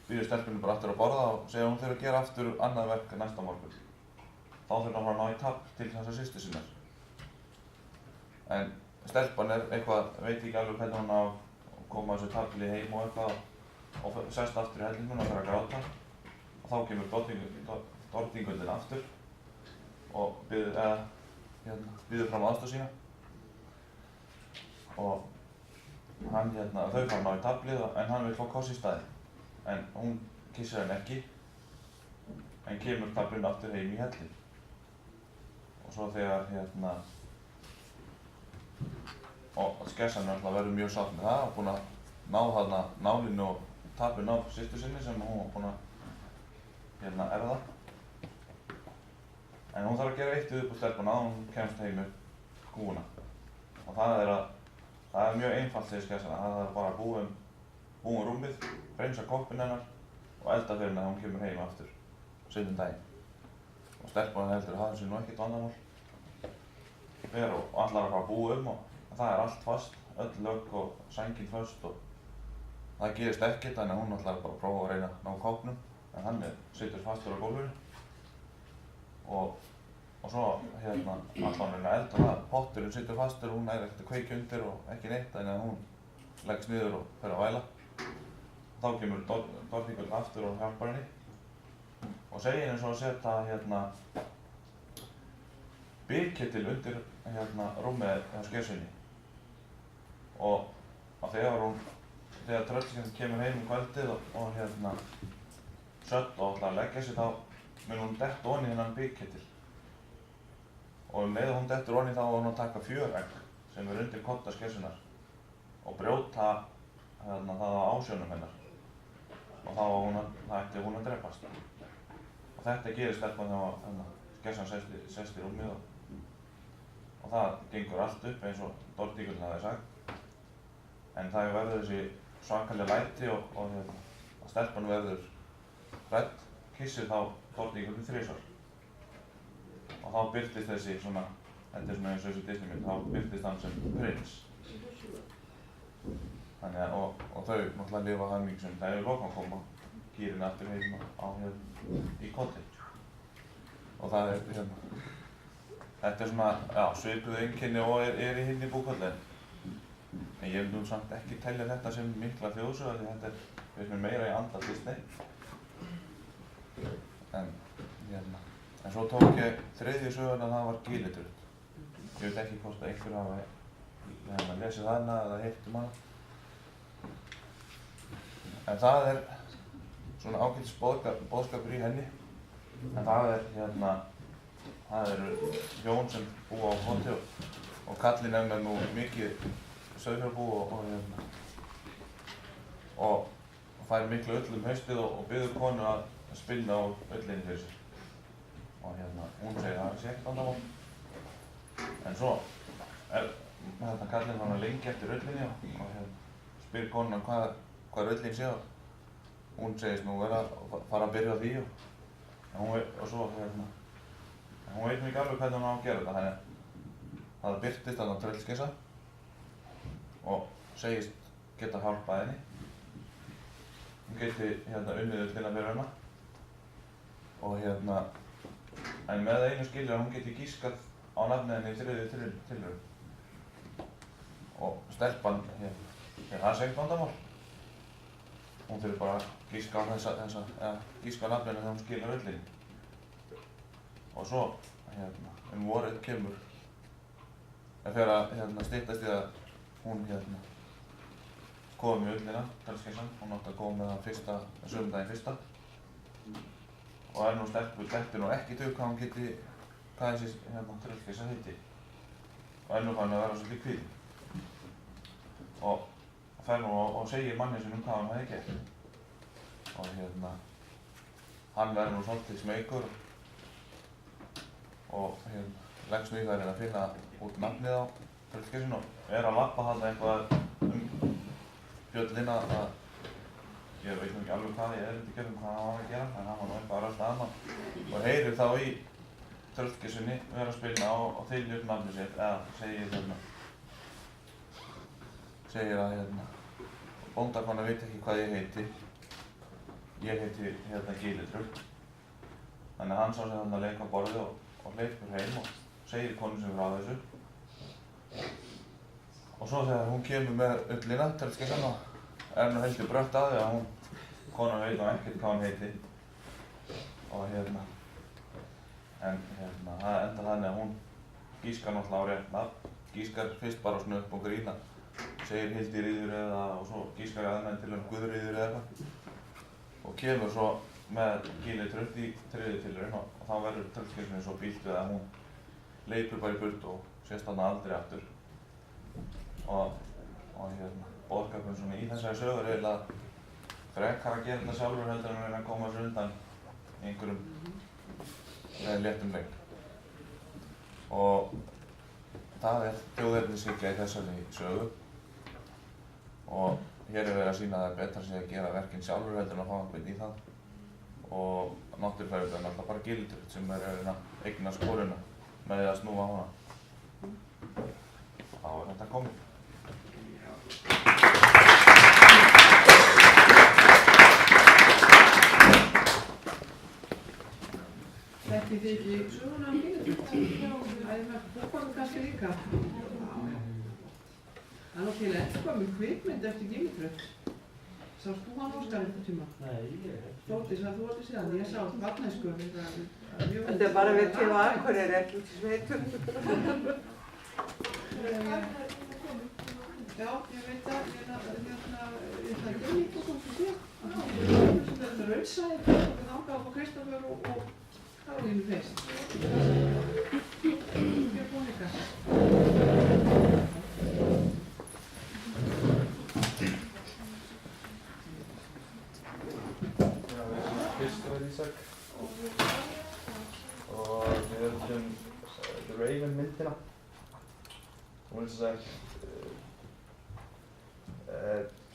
býður stelpunni bara aftur að borða og segja að hún þurfi að gera aftur annað verk næsta morgun. Þá þurfi hann að fara að ná í tafl til þessar systur sinnar. En stelpan eitthvað, veit ekki alveg hvernig hún á að koma þessu tafli heim og eitthvað og sest aftur í hellismunum og fer að gráta. Og þá kemur Dordingullinn aftur og býður fram aðstoð sína. Og hann þau fara að ná í taflið en hann vil fá koss í staðinn. En hún kissir hann ekki en kemur taflinn aftur heim í hellinn. Og svo þegar og skessan verður mjög sátt með það og búin að ná þarna nálinu og taflinn af systur sinni sem hún var búin að erða. En hún þarf að gera eitt upp á stelpuna og hún kemst heim með kúna. Og það er mjög einfalt segir skessan, það er bara að búa rúmið, hreinsa koppinn hennar og elda fyrir henni þegar hún kemur heim aftur seinum daginn. Og stelpan heldur að það sé nú ekkert vandamál. Og allar að fara að búa og það er allt fast, öll lögg og sængin föst og það gerist ekkert þannig að hún ætlar bara að prófa að reyna að ná koppnum en hann situr fastur á gólfinu og svo ætlar hann að elda það, potturinn situr fastur og hún ekkert að kveikja undir og ekki neitt þannig að hún leggst niður og fer að væla. Þá kemur Dordingull aftur og hjálpar henni og segir henni svo að setja byrkettil undir rúmið hjá skessunni. Og þegar tröllskessan kemur heim kvöldið og sött og ætlar að leggja sig þá mun hún detta ofan í þennan byrkettil. Og leið hún dettur ofan í þá á hún að taka 4 egg sem undir kodda skessunnar og brjóta það á ásjónum hennar. Og þá ætti hún að drepast. Og þetta gerist stelpan þegar skessan sest í rúmið og það gengur allt upp eins og Dordingullinn hafði sagt. En það verður þessi svakalega læti og stelpan verður hrædd, kissir þá Dordingullinn 3 svar. Og þá birtist þessi þetta er eins og þessi Disneymynd, þá birtist hann sem prins. Þannig að, og þau náttúrulega lifa hamingjusöm þegar lokan koma kýrin aftur heim í cottage. Og það þetta er svipuð einkenni og er í hinni búkollegin. En ég vil nú samt ekki telja þetta sem mikla þjóðsögu því þetta finnst mér meira í anda Disney. En svo tók ég þriðju söguna að það var Gilitrutt. Ég veit ekki hvort að einhver hafa lesið hana eða heyrt hana. En það er svona ágætis boðskapur í henni. En það eru hjón sem búa á koti og kallinn með nú mikið sauðfjárbú og fær miklu ull haustið og biður konu að spinna á ullinni fyrir sér. Og hún segir að það sé ekkert vandamál. En svo kallinn hann lengi eftir ullinni og spyr konan hvað ullin sé og hún segist nú vera að fara að byrja á því hún veit mikið alveg hvernig hún á að gera þetta. það birtist þarna tröllskessa og segist geta hjálpað henni. Hún geti unnið ullina fyrir hana og en með einu skilju að hún geti gískað á nafnið henni í þriðju tilraun. Og stelpan það er ekkert vandamál. Hún þurfi bara að gíska á gíska á nafninu þegar hún skilar ullinni. Og svo vorið kemur þegar að styttast í að hún komi með ullina, tröllskessan. Hún átti að koma með það sumardaginn fyrsta. Og nú stelpur nú ekki tök hvað þessi tröllskessa heiti. Og nú fann að vera svolítið kvíðin. Og fer nú og segir manni sinum hvað hann hefði gert. Og hann verður nú svolítið smeykur og leggst nú í það að reyna að finna út nafnið á tröllskessinu og að labba þarna eitthvað fjöllina að ég veit nú ekki alveg hvað ég erindi gerðum hvað hann var að gera, en hann var nú eitthvað að rölda að hann og heyrir þá í tröllskessunni vera að spila og þylja upp nafnið sitt eða segir að bóndakona veit ekki hvað ég heiti. Ég heiti Gilitröll. Þannig að hann sá sig þarna að leika á borðið og hleypur heim og segir konu sem frá þessu. Og svo þegar hún kemur með ullina, tröllskessan, og nú heldur brött að því að konan veit nú ekkert hvað hún heiti. Og en það endar þannig að hún gískar náttúrulega á rétt nafn. Gískar fyrst bara svona upp og grína. Segir Hildiríður og svo gískar ég aðeins til Guðríður eða eitthvað. Og kemur svo með Gilitröll í þriðju tilraun og þá verður tröllskessunni svo bílt við að hún leipur bara í burt og sést þarna aldrei aftur. Og boðskapurinn svona í þessari sögu er eiginlega frekar að gera þetta sjálfur heldur en að reyna að koma sér undan einhverjum léttum leik. Og það er þjóðernishyggja í þessari sögu. Og hér er verið að sýna að það er betra sig að gera verkin sjálfur heldur en að fá einhvern í það. Og náttúrufræðingur er náttúrulega bara Gilitröll sem er að eignast konuna með því að snúa á hana. Þá er þetta komið. Þekkið þið ekki söguna Gilitröll? Æðimörk bókbækur kannski líka? Það er náttúrulega eldgömmul kvikmynd eftir Gilitröll. Sást þú hann Óskar einhvern tíma? Nei, Þórdís, hvað þú aldrei síðan? Ég sá barnæsku. Þetta er bara við til að Akureyri, ekki út í sveitum. Já, ég veit það. Ég ætla að gera líka svona fyrir sig. Þetta er raunsæði, við þangað upp á Kristoffer og Karolínu fyrst. Ég er búin ykkar. Ísak og við höfum The Raven myndina. Hún er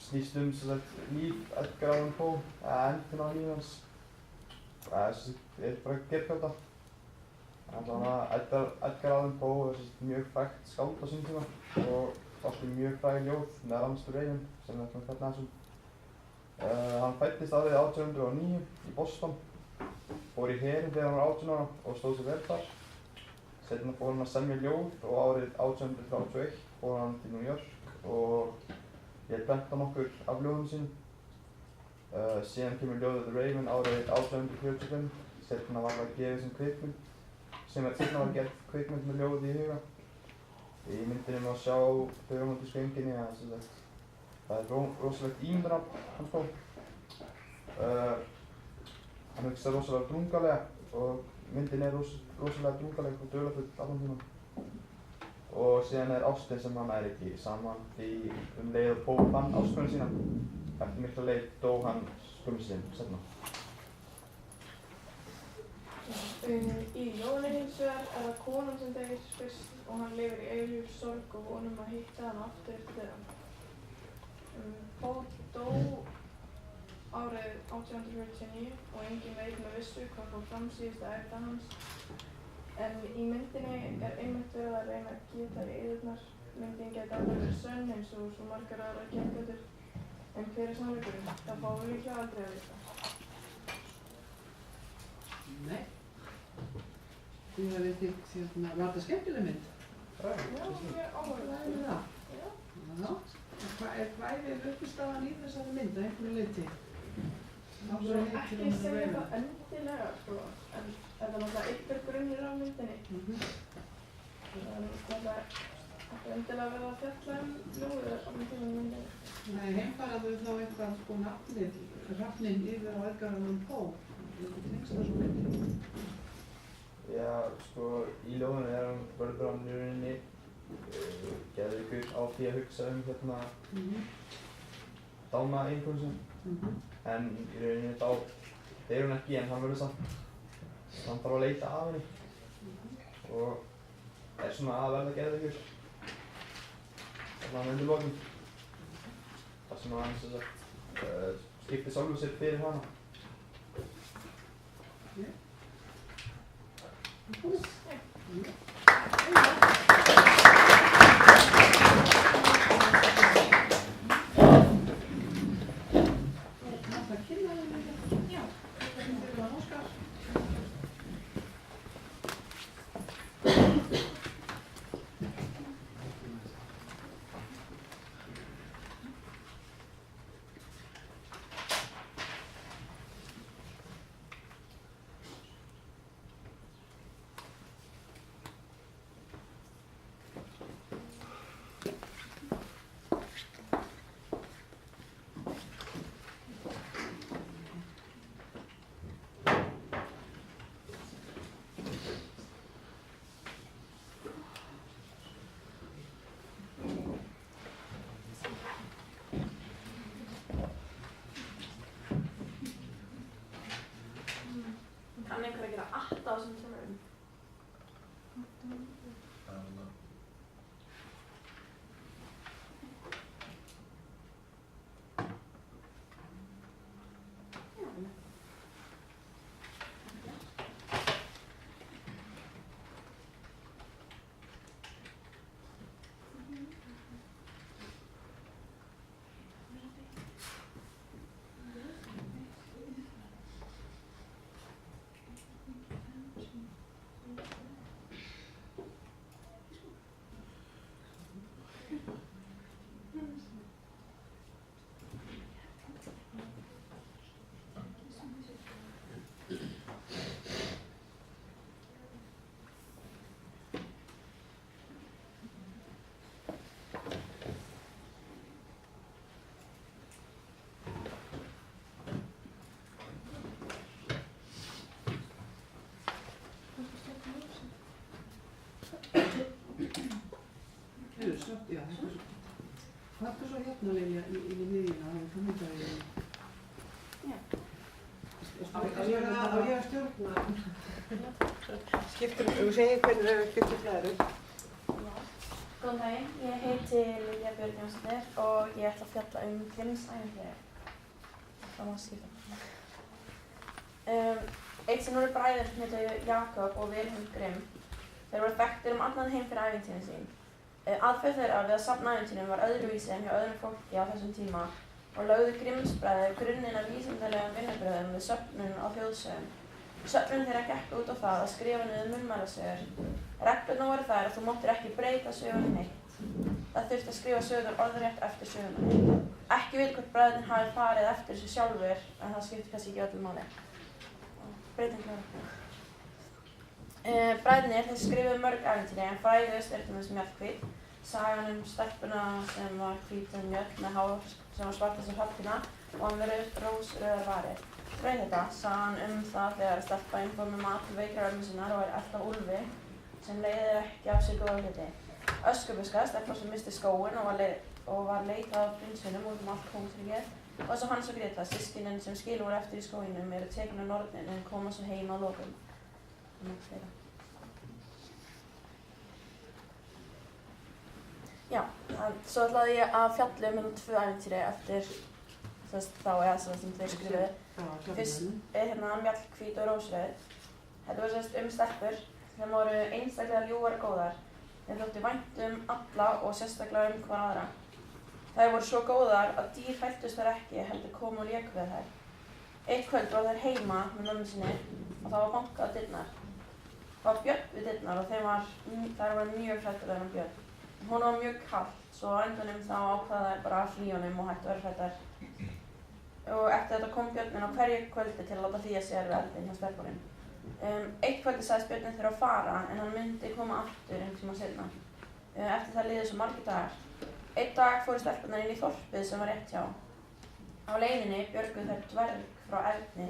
snýst líf Edgar Allan Poe, endinn á lífi hans. Það er bara gerðkvæmda. Edgar Allan Poe er mjög frægt skáld á sínum tíma og orti mjög fræg ljóð, meðal annars The Raven sem við ætlum að fjalla aðeins um. Hann fæddist árið 1809 í Boston, fór í herinn þegar hann var 18 ára og stóð sig vel þar. Seinna fór hann að semja ljóð og árið 1831 fór hann til New York og ég prenta nokkur af ljóðum sínum. Síðan kemur ljóðið The Raven árið 1845, seinna var það gefið sem kvikmynd, seinna var gerð kvikmynd með ljóðið í huga. Í myndinni má sjá þau rómantísku einkenni að það er rosalegt ímyndunarafl hans Poe. Hann hugsar rosalega drungalega og myndin er rosalega drungaleg og dularfull allan tímann. Og síðan er ástin sem hann er ekki saman því leið og Poe fann ástkonu sína. Eftir mikla leið dó hann skömmu sinn seinna. Í ljóðinu hins vegar er það konan sem deyr fyrst og hann lifir í eilífri sorg og vonum að hitta hana aftur eftir dauðann. Poe dó árið 1849 og enginn veit með vissu hvað fór fram síðustu ævidaga hans. En í myndinni einmitt verið að reyna að geta yðurnar. Myndin geti alveg verið sönn eins og svo margar aðrar getgötur. En hver sannleikurinn? Það fáum við líklega aldrei að vita. Nei. Þið hafið þykkt var þetta skemmtileg mynd? Já, mjög áhugaverð. Já. Er kvæðið uppistaðan í þessari mynd að einhverju leyti? Svo ekki segja það endilega, sko, en þetta er náttúrulega einhver grunnur af myndinni. Það er náttúrulega ekki endilega verið að fjalla ljóðið á myndinni. Nei, heimfæraðu þá eitthvað sko nafnið, Hrafninn yfir á Edgar Allan Poe, eitthvað tengst það svo myndinni? Já, sko, í ljóðinu hann verður hann í rauninni geðveikur á því að hugsa dána eiginkonu sinn. En í rauninni þá deyr hún ekki en hann verður samt. Hann þarf að leita af henni og svona að verða geðveikur. Þarna undir lokin. Þar sem hann skiptir sjálfur sér fyrir hana. Kann einhver að gera atta á þessum tölum? Já, hvað er svo hérna Lilja í miðjuna á tónleikavíðinni? Já. Á ég að stjórna? Þú segir hvernig það skiptir flæður. Góðan daginn, ég heiti Lilja Björg Jónsdóttir og ég ætla að fjalla Grimms ævintýri. Það má skipta. Eitt sem voru bræður heitu Jakob og Vilhelm Grimm. Þeir voru þekktir allan heim fyrir ævintýrin sín. Aðferð þeirra við að safna ævintýrum var öðruvísi en hjá öðrum fólki á þessum tíma og lögðu Grimms-bræður grunninn af vísindalegum vinnubrögðum við söfnun á þjóðsögum. Söfnun þeirra gekk út á það að skrifa niður munnmælasögur. Reglurnar voru þær að þú máttir ekki breyta sögunni neitt. Það þurfti að skrifa sögur orðrétt eftir sögunni. Ekki vil hvort bræðurinn hafi farið eftir þessu sjálfur en það skipti kannski ekki öllu máli. Breyting klára. Bræðurnir þeir skrifuðu mörg ævintýri en frægust til dæmis Mjallhvít, sagan stelpuna sem var hvít mjöll með hár sem var svart eins og hrafntinna og hann verið rósrauðar varir. Freyþetta, sagan það þegar stelpa fór með mat til veikrar ömmu sinnar og var elt af úlfi sem leiðir ekki af sér góða hluti. Öskubuska, stelpa sem missti skóinn og var leitað af prinsunum út allt kóngsríkið og svo Hans og Greta, systkinin sem skil voru eftir í skóginum eru tekin af nornin en koma svo heim að lokum. Já, svo ætlaði ég að fjalla tvö ævintýri eftir þá eða sem þeir skrifuðu. Fyrst hérna Mjallhvít og Rósrauð. Þetta var stelpur Þeim voru einstaklega ljúfar og góðar. Þeim þótti vænt alla og sérstaklega hvar aðra. Þær voru svo góðar að dýr hræddust þær ekki, heldur komu og léku við þær. Eitt kvöld var þær heima með mömmu sinni og það var bankað á dyrnar. Það var Björn við dyrnar og þær var mjög hræddar við þennan Björn. Hún var mjög kalt, svo á endanum þá ákvaða þær bara að hlýja honum og hættu að vera hræddar. Og eftir þetta kom Björninn á hverju kvöldi til að láta hlýja sér við eldinn hjá stelpunum. Eitt kvöldi sagðist Björninn þurfa að fara en hann myndi koma aftur tíma seinna. Eftir það liðu svo margir dagar. Einn dag fóru stelpurnar inn í þorpið sem var rétt hjá. Á leiðinni björguðu þær dverg frá Erni.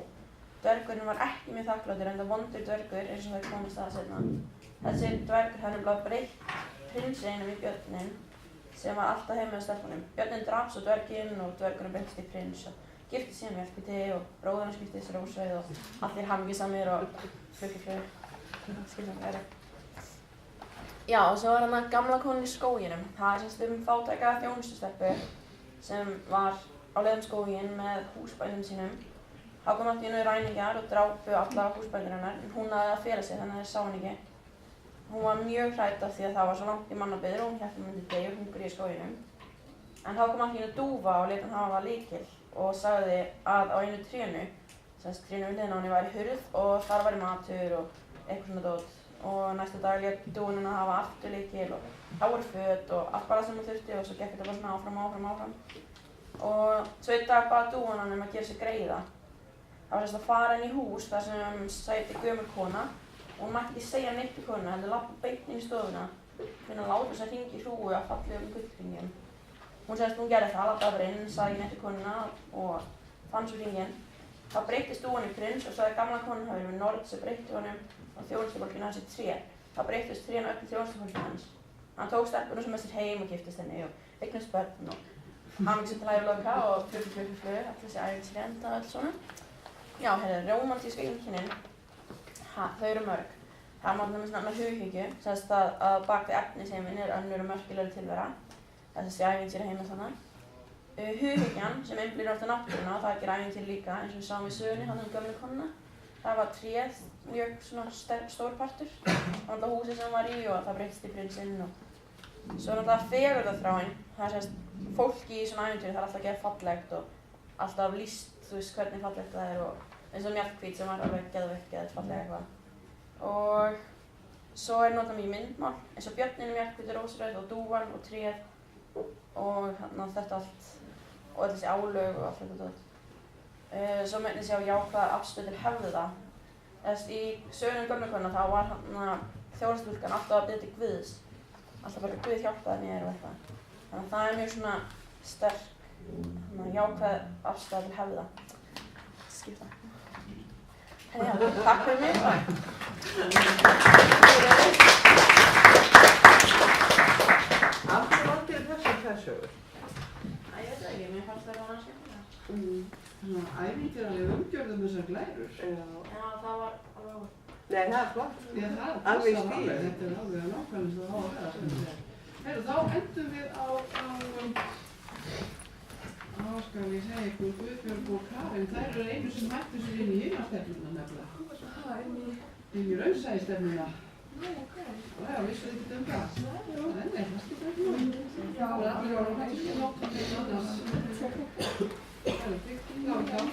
Dvergurinn var ekki mjög þakklátur enda vondur dvergur eins og þær komist að seinna. Þessi dvergur hafði nefnilega breytt prinseinum í Björninn sem var alltaf heima með stelpunum. Björninn drap svo dverginn og dvergurinn breyttist í prins og giftist síðan Mjallhvíti og bróðir hans giftist Rósrauð og allir hamingjusamir og flugiflug. Skilja hvað er. Já, og svo var hann gamla konan í skóginum. Það er semst fátæka þjónustustelpu sem var á leið skóginn með húsbændum sínum. Þá kom allt í einu ræningjar og drápu alla húsbændur hennar en hún hafði að fela sig þannig að þeir sá hann ekki. Hún var mjög hrædd af því að það var svo langt í mannabyggðir og hún hélt að hún myndi deyja og hungri í skóginum. En þá kom allt í einu dúfa og lét hann hafa lykil og sagði að á einu trénu, semst trénu við hliðina á henni væri hurð og þar væri matur og eitthvað svona dót. Og næsta dag lét dúfan hennar hafa aftur lykil og þá voru föt og allt bara sem hún þurfti og svo gekk þetta bara svona áfram. Og svo einn dag bað dúfan hann að gera sér greiða. Það var semst að fara inn í hús þar sem sæti gömul kona og hún mætti ekki segja neitt við konuna, heldur labba beint inn í stofuna, finna látur sem hringi í hrúgu af fallegum gullhringjum. Hún segist hún gerði það, labbaði bara inn, sagði ekki neitt við konuna og fann svo hringinn. Þá breyttist dúfan í prins og sagði gamla konan hafi verið nord sem breytti honum og þjónustufólkinu hans í tré. Þá breyttist trén öll þjónustufólkinu hans. Hann tók stelpuna sem með sér heim og giftist henni og eignast börn og hamingjusöm til æviloka og flug, allt þessi ævintýri enda og allt svona. Já, rómantísku einkennin, þau eru mörg. Það má nefnast nefna hughyggju, semst að bak við efnisheiminn er önnur og merkilegri tilvera. Það er þessi ævintýri heiminn þannig. Hughyggjan sem einblínir ofta náttúruna og það gerir ævintýri líka eins og við sáum í sögunni hann gömlu konuna. Það var tréð mjög svona stór partur. Það var alltaf húsið sem hann var í og það breyttist í prinsinn og svo náttúrulega fegurðarþráin. Það er semst fólki í svona ævintýri það er alltaf að gera fallegt og alltaf lýst, þú veist hvernig fallegt það er og eins og Mjallhvít sem var alveg geðveikt fallega eitthvað. Og svo er notað mikið myndmál eins og björninn, Mjallhvít, Rósrauð og dúfan og tréð og þetta allt og þessi álög og allt þetta dót. Svo meinti sjá jákvæðar afstöðu til hefða. Í sögunum gömlu konunnar þá var þjónustustúlkan alltaf að biðja til Guðs. Alltaf bara Guð hjálpaði mér og eitthvað. Þannig að það er mjög svona sterk jákvæð afstæða til hefða. Skipta. Já, takk fyrir mig. Af hverju valdir þessar sögur? Ég veit það ekki, mér fannst það annars skemmtilega. Svona ævintýraleg umgjörð þessar glærur. Já, það var alveg óvært. Nei, það er flott. Já, það alveg í passar stíl. alveg. Þetta er alveg nákvæmlega það á að vera. Heyrðu, þá endum við á skal ég segja ykkur, Guðbjörg og Karen, þær eru einu sem mættu sér inn í himnastefnuna nefnilega. Inn í raunsæistefnuna. Já, vissuð þið ekkert það? Nei, það skiptir ekki máli. Það er allir orðið að ekki nokkuð með annars. Það er bygging á það.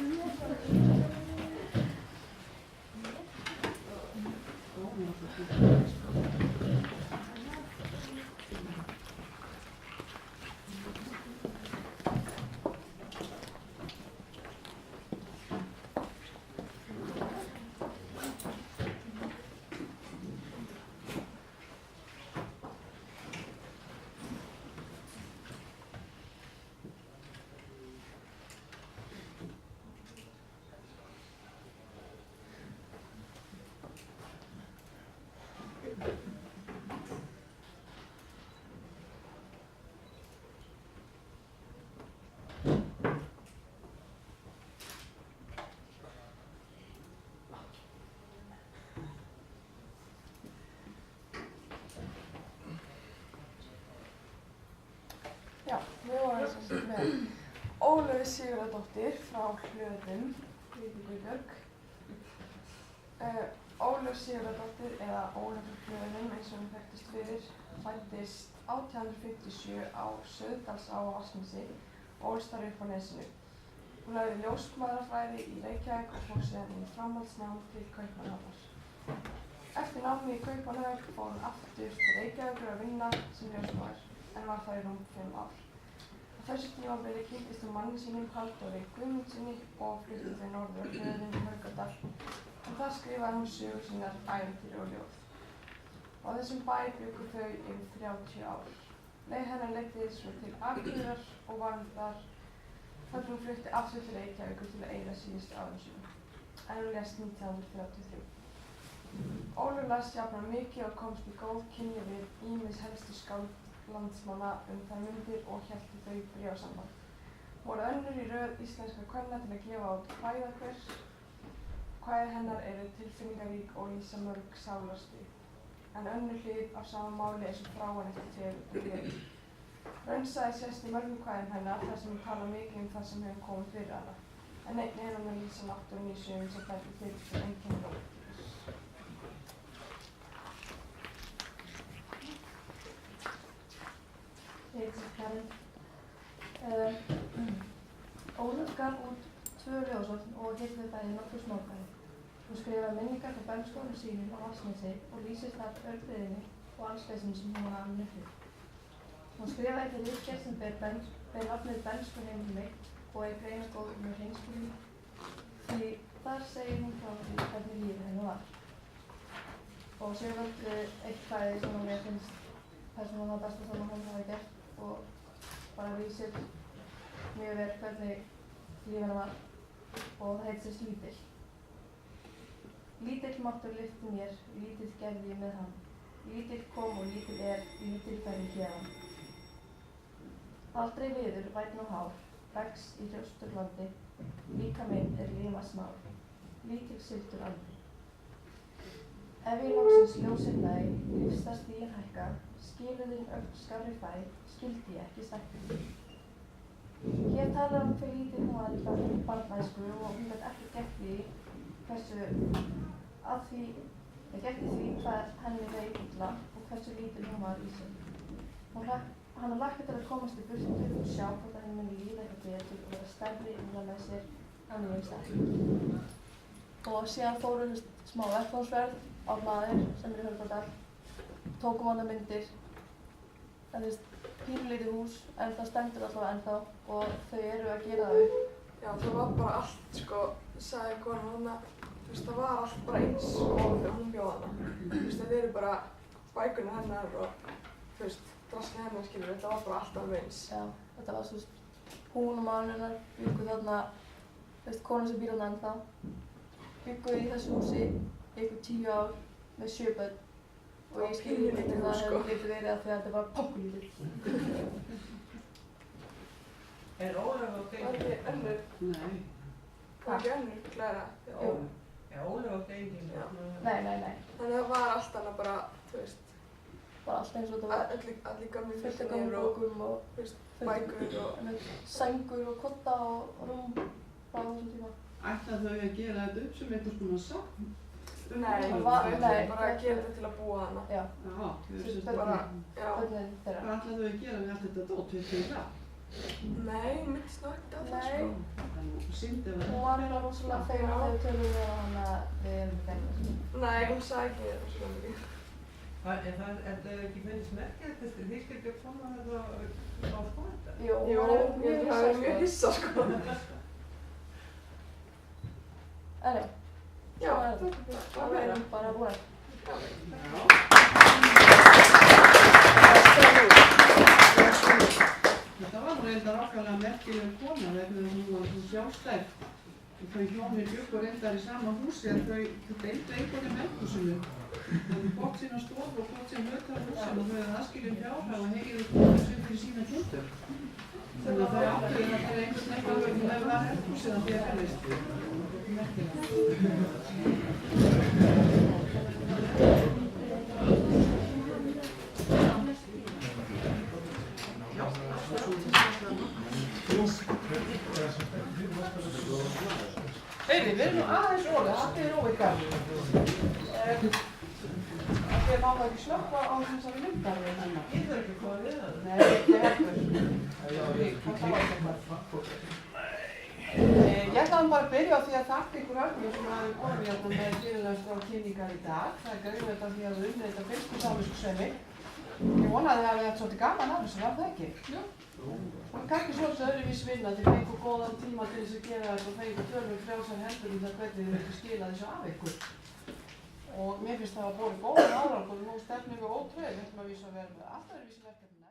Já, við vorum sem með Ólöfu Sigurðardóttir frá Hlöðum, Guðbjörg. Ólöf Sigurðardóttir eða Ólöf Blöðunum eins og hún þekktist fyrir fæddist 1857 á Sauðdalsá á Vatnsnesi og ólst þar upp á Nesinu. Hún lærði ljósmæðrafræði í Reykjavík og fór síðan í framhaldsnám til Kaupmannahafnar. Eftir námi í Kaupmannahöfn fór hún aftur til Reykjavíkur að vinna sem ljósmæður en var þar í rúm 5 ár. Á þessu tímabili kynntist hún manni sínum Halldóri Guðmundsssyni og flutti til norður á Hlöðum í Haukadal og þar skrifaði hún sögur sínar, ævintýri og ljóð. Á þessum bæ bjuggu þau yfir 30 ár. Leið hennar leiddi svo til Akureyrar og var þar þar hún flutti aftur til Reykjavíkur til að eyða síðustu árum sínum, en hún lést 1933. Ólöf las jafnan mikið og komst í góð kynni við ýmis helstu skáld landsmanna þær mundir og héldu þau bréfasamband. Voru önnur í röð íslenskra kvenna til að gefa út kvæðahver. Kvæði hennar eru tilfinningarík og lýsa mörg sálarstig, en önnur hlið á sama máli eins og þráin eftir fegurð og gleði. Raunsæi sést í mörgum kvæðum hennar þar sem hún tala mikið það sem hefur komið fyrir hana, en einnig er hún að lýsa náttúrunni í sögum sem fæddi fyrir til einkenni rómtíkurs. Ég heiti Karen. Ólöf gaf út 2 ljóðsöfn og hirði bæði nokkur smákvæði. Hún skrifaði minningar frá bernskuárum sínum á Vatnsnesi og lýsir þar örþriðinni og allsleysinu sem hún var alin upp við. Hún skrifaði til ritgerð sem ber nafnið Bernskuheimili og er greinargóð með hreinskilni, því þar segir hún frá því hvernig lífið henni var. Og síðan eitt kvæði sem mér finnst persónulega besta sem hún hafi gert og bara lýsir mjög vel hvernig lífið henni var og það heitir Lítill. Lítill máttur lyfti mér, lítill gerði ég með hann. Lítill kom og lítill er, lítill fer ég héðan. Aldrei viður, vænn og hár, vex í hrjóstur landi, líka minn er lima smár, lítill syltur andi. Ef ég loksins ljósið næ, lífsta stíginn hækka, skiluðinn öll skárri fæ, skildi ég ekki stækka. Hér talar hver lítill hún var í barnæsku og hún veit ekki gegn því hvað henni veik illa og hversu lítil hún var í sig. Hann hlakkaði til að komast í burtu og sjá hvort henni muni líða eitthvað betur og vera stærri innra með sér á nýjum stað. Og síðan fóru smá vettvangsferð á hlaðir sem eru í Haukadal, tókum hana myndir, pínlítið hús en það stendur allavega ennþá og þau eru að gera það upp. Já, það var bara allt, sagði konan hana, það var allt bara eins og þegar hún bjó hana. Það eru bara bækurnar hennar og draslið hennar, þetta var bara allt alveg eins. Já, þetta var hún og maðurinn hennar bjuggu þarna, konan sem býr hana ennþá, bjuggu í þessu húsi í ykkur 10 ár með 7 börn og ég skilði hvernig það hefði getið verið af því að þetta var pokkulítill. Er Ólöf átti engin? Var ekki önnur? Nei. Var ekki önnur klæða? Jú. Já, Ólöf átti engin. Nei. Þannig að það var allt annað bara, bara allt eins og þetta var allir gamli fullt af gamli bókum og bækur og sængur og kotta og rúm frá þessum tíma. Ætlaðu þau að gera þetta upp sem einhvers konar safn? Nei, þau ætlaðu bara að gera þetta til að búa hana. Já. Börnin þeirra. Hvað ætlaðu þau að gera með allt þetta dót? Veistu þið það? Nei, minnst ná ekkert á það Hún var eiginlega rosalega fegin þegar við tölum við hana við erum gæmur. Nei, hún sagði ekki þetta svo mikið. En það ekki finnst merkilegt þess að þið skildi að koma þetta á skóla? Jú, ég er mjög hissa En já, það verður bara búin. Þetta var reyndar ákveðlega merkileg kona vegna þess að hún var svo sjálfstæð. Þau hjónin bjuggu reyndar í sama húsi en þau deildu einhverju með húsinu. Þau hefðu hvort sína stofu og hvort sín hluta af húsinu og þau hefðu aðskiljum fjárhag og hegið þessu fyrir sína hlutur. Þannig að þau ákveðið að gera einhvern veginn með var húsið að því að fælist. Heyri, við erum aðeins orðið, það er óveit gaman. Þið má ekki slökkva á þessari myndavél hennar. Ég þarf ekki að koma við það. Nei, ekki heldur. Það var eitthvað. Ég ætlaði bara að byrja á því að þakka ykkur öllum sem hafi komið hérna með fyrirlestra og kynningar í dag. Það er greinilegt af því að þið unnið þetta fyrst í samviskusemi. Ég vona að þið hafið haft svolítið gaman af þessu, var það ekki? Jú. Það er kannski svolítið öðruvís vinna, þið fengu góðan tíma til þess að gera þetta og fengu tölvur frjálsar hendur um það hvernig þið viltu skila þessu af ykkur. Og mér finnst það að bóra góðan árangur og nú stefnum við ótrúið, við ætlum að vísa að vera með alltaf öðruvísi verkefni.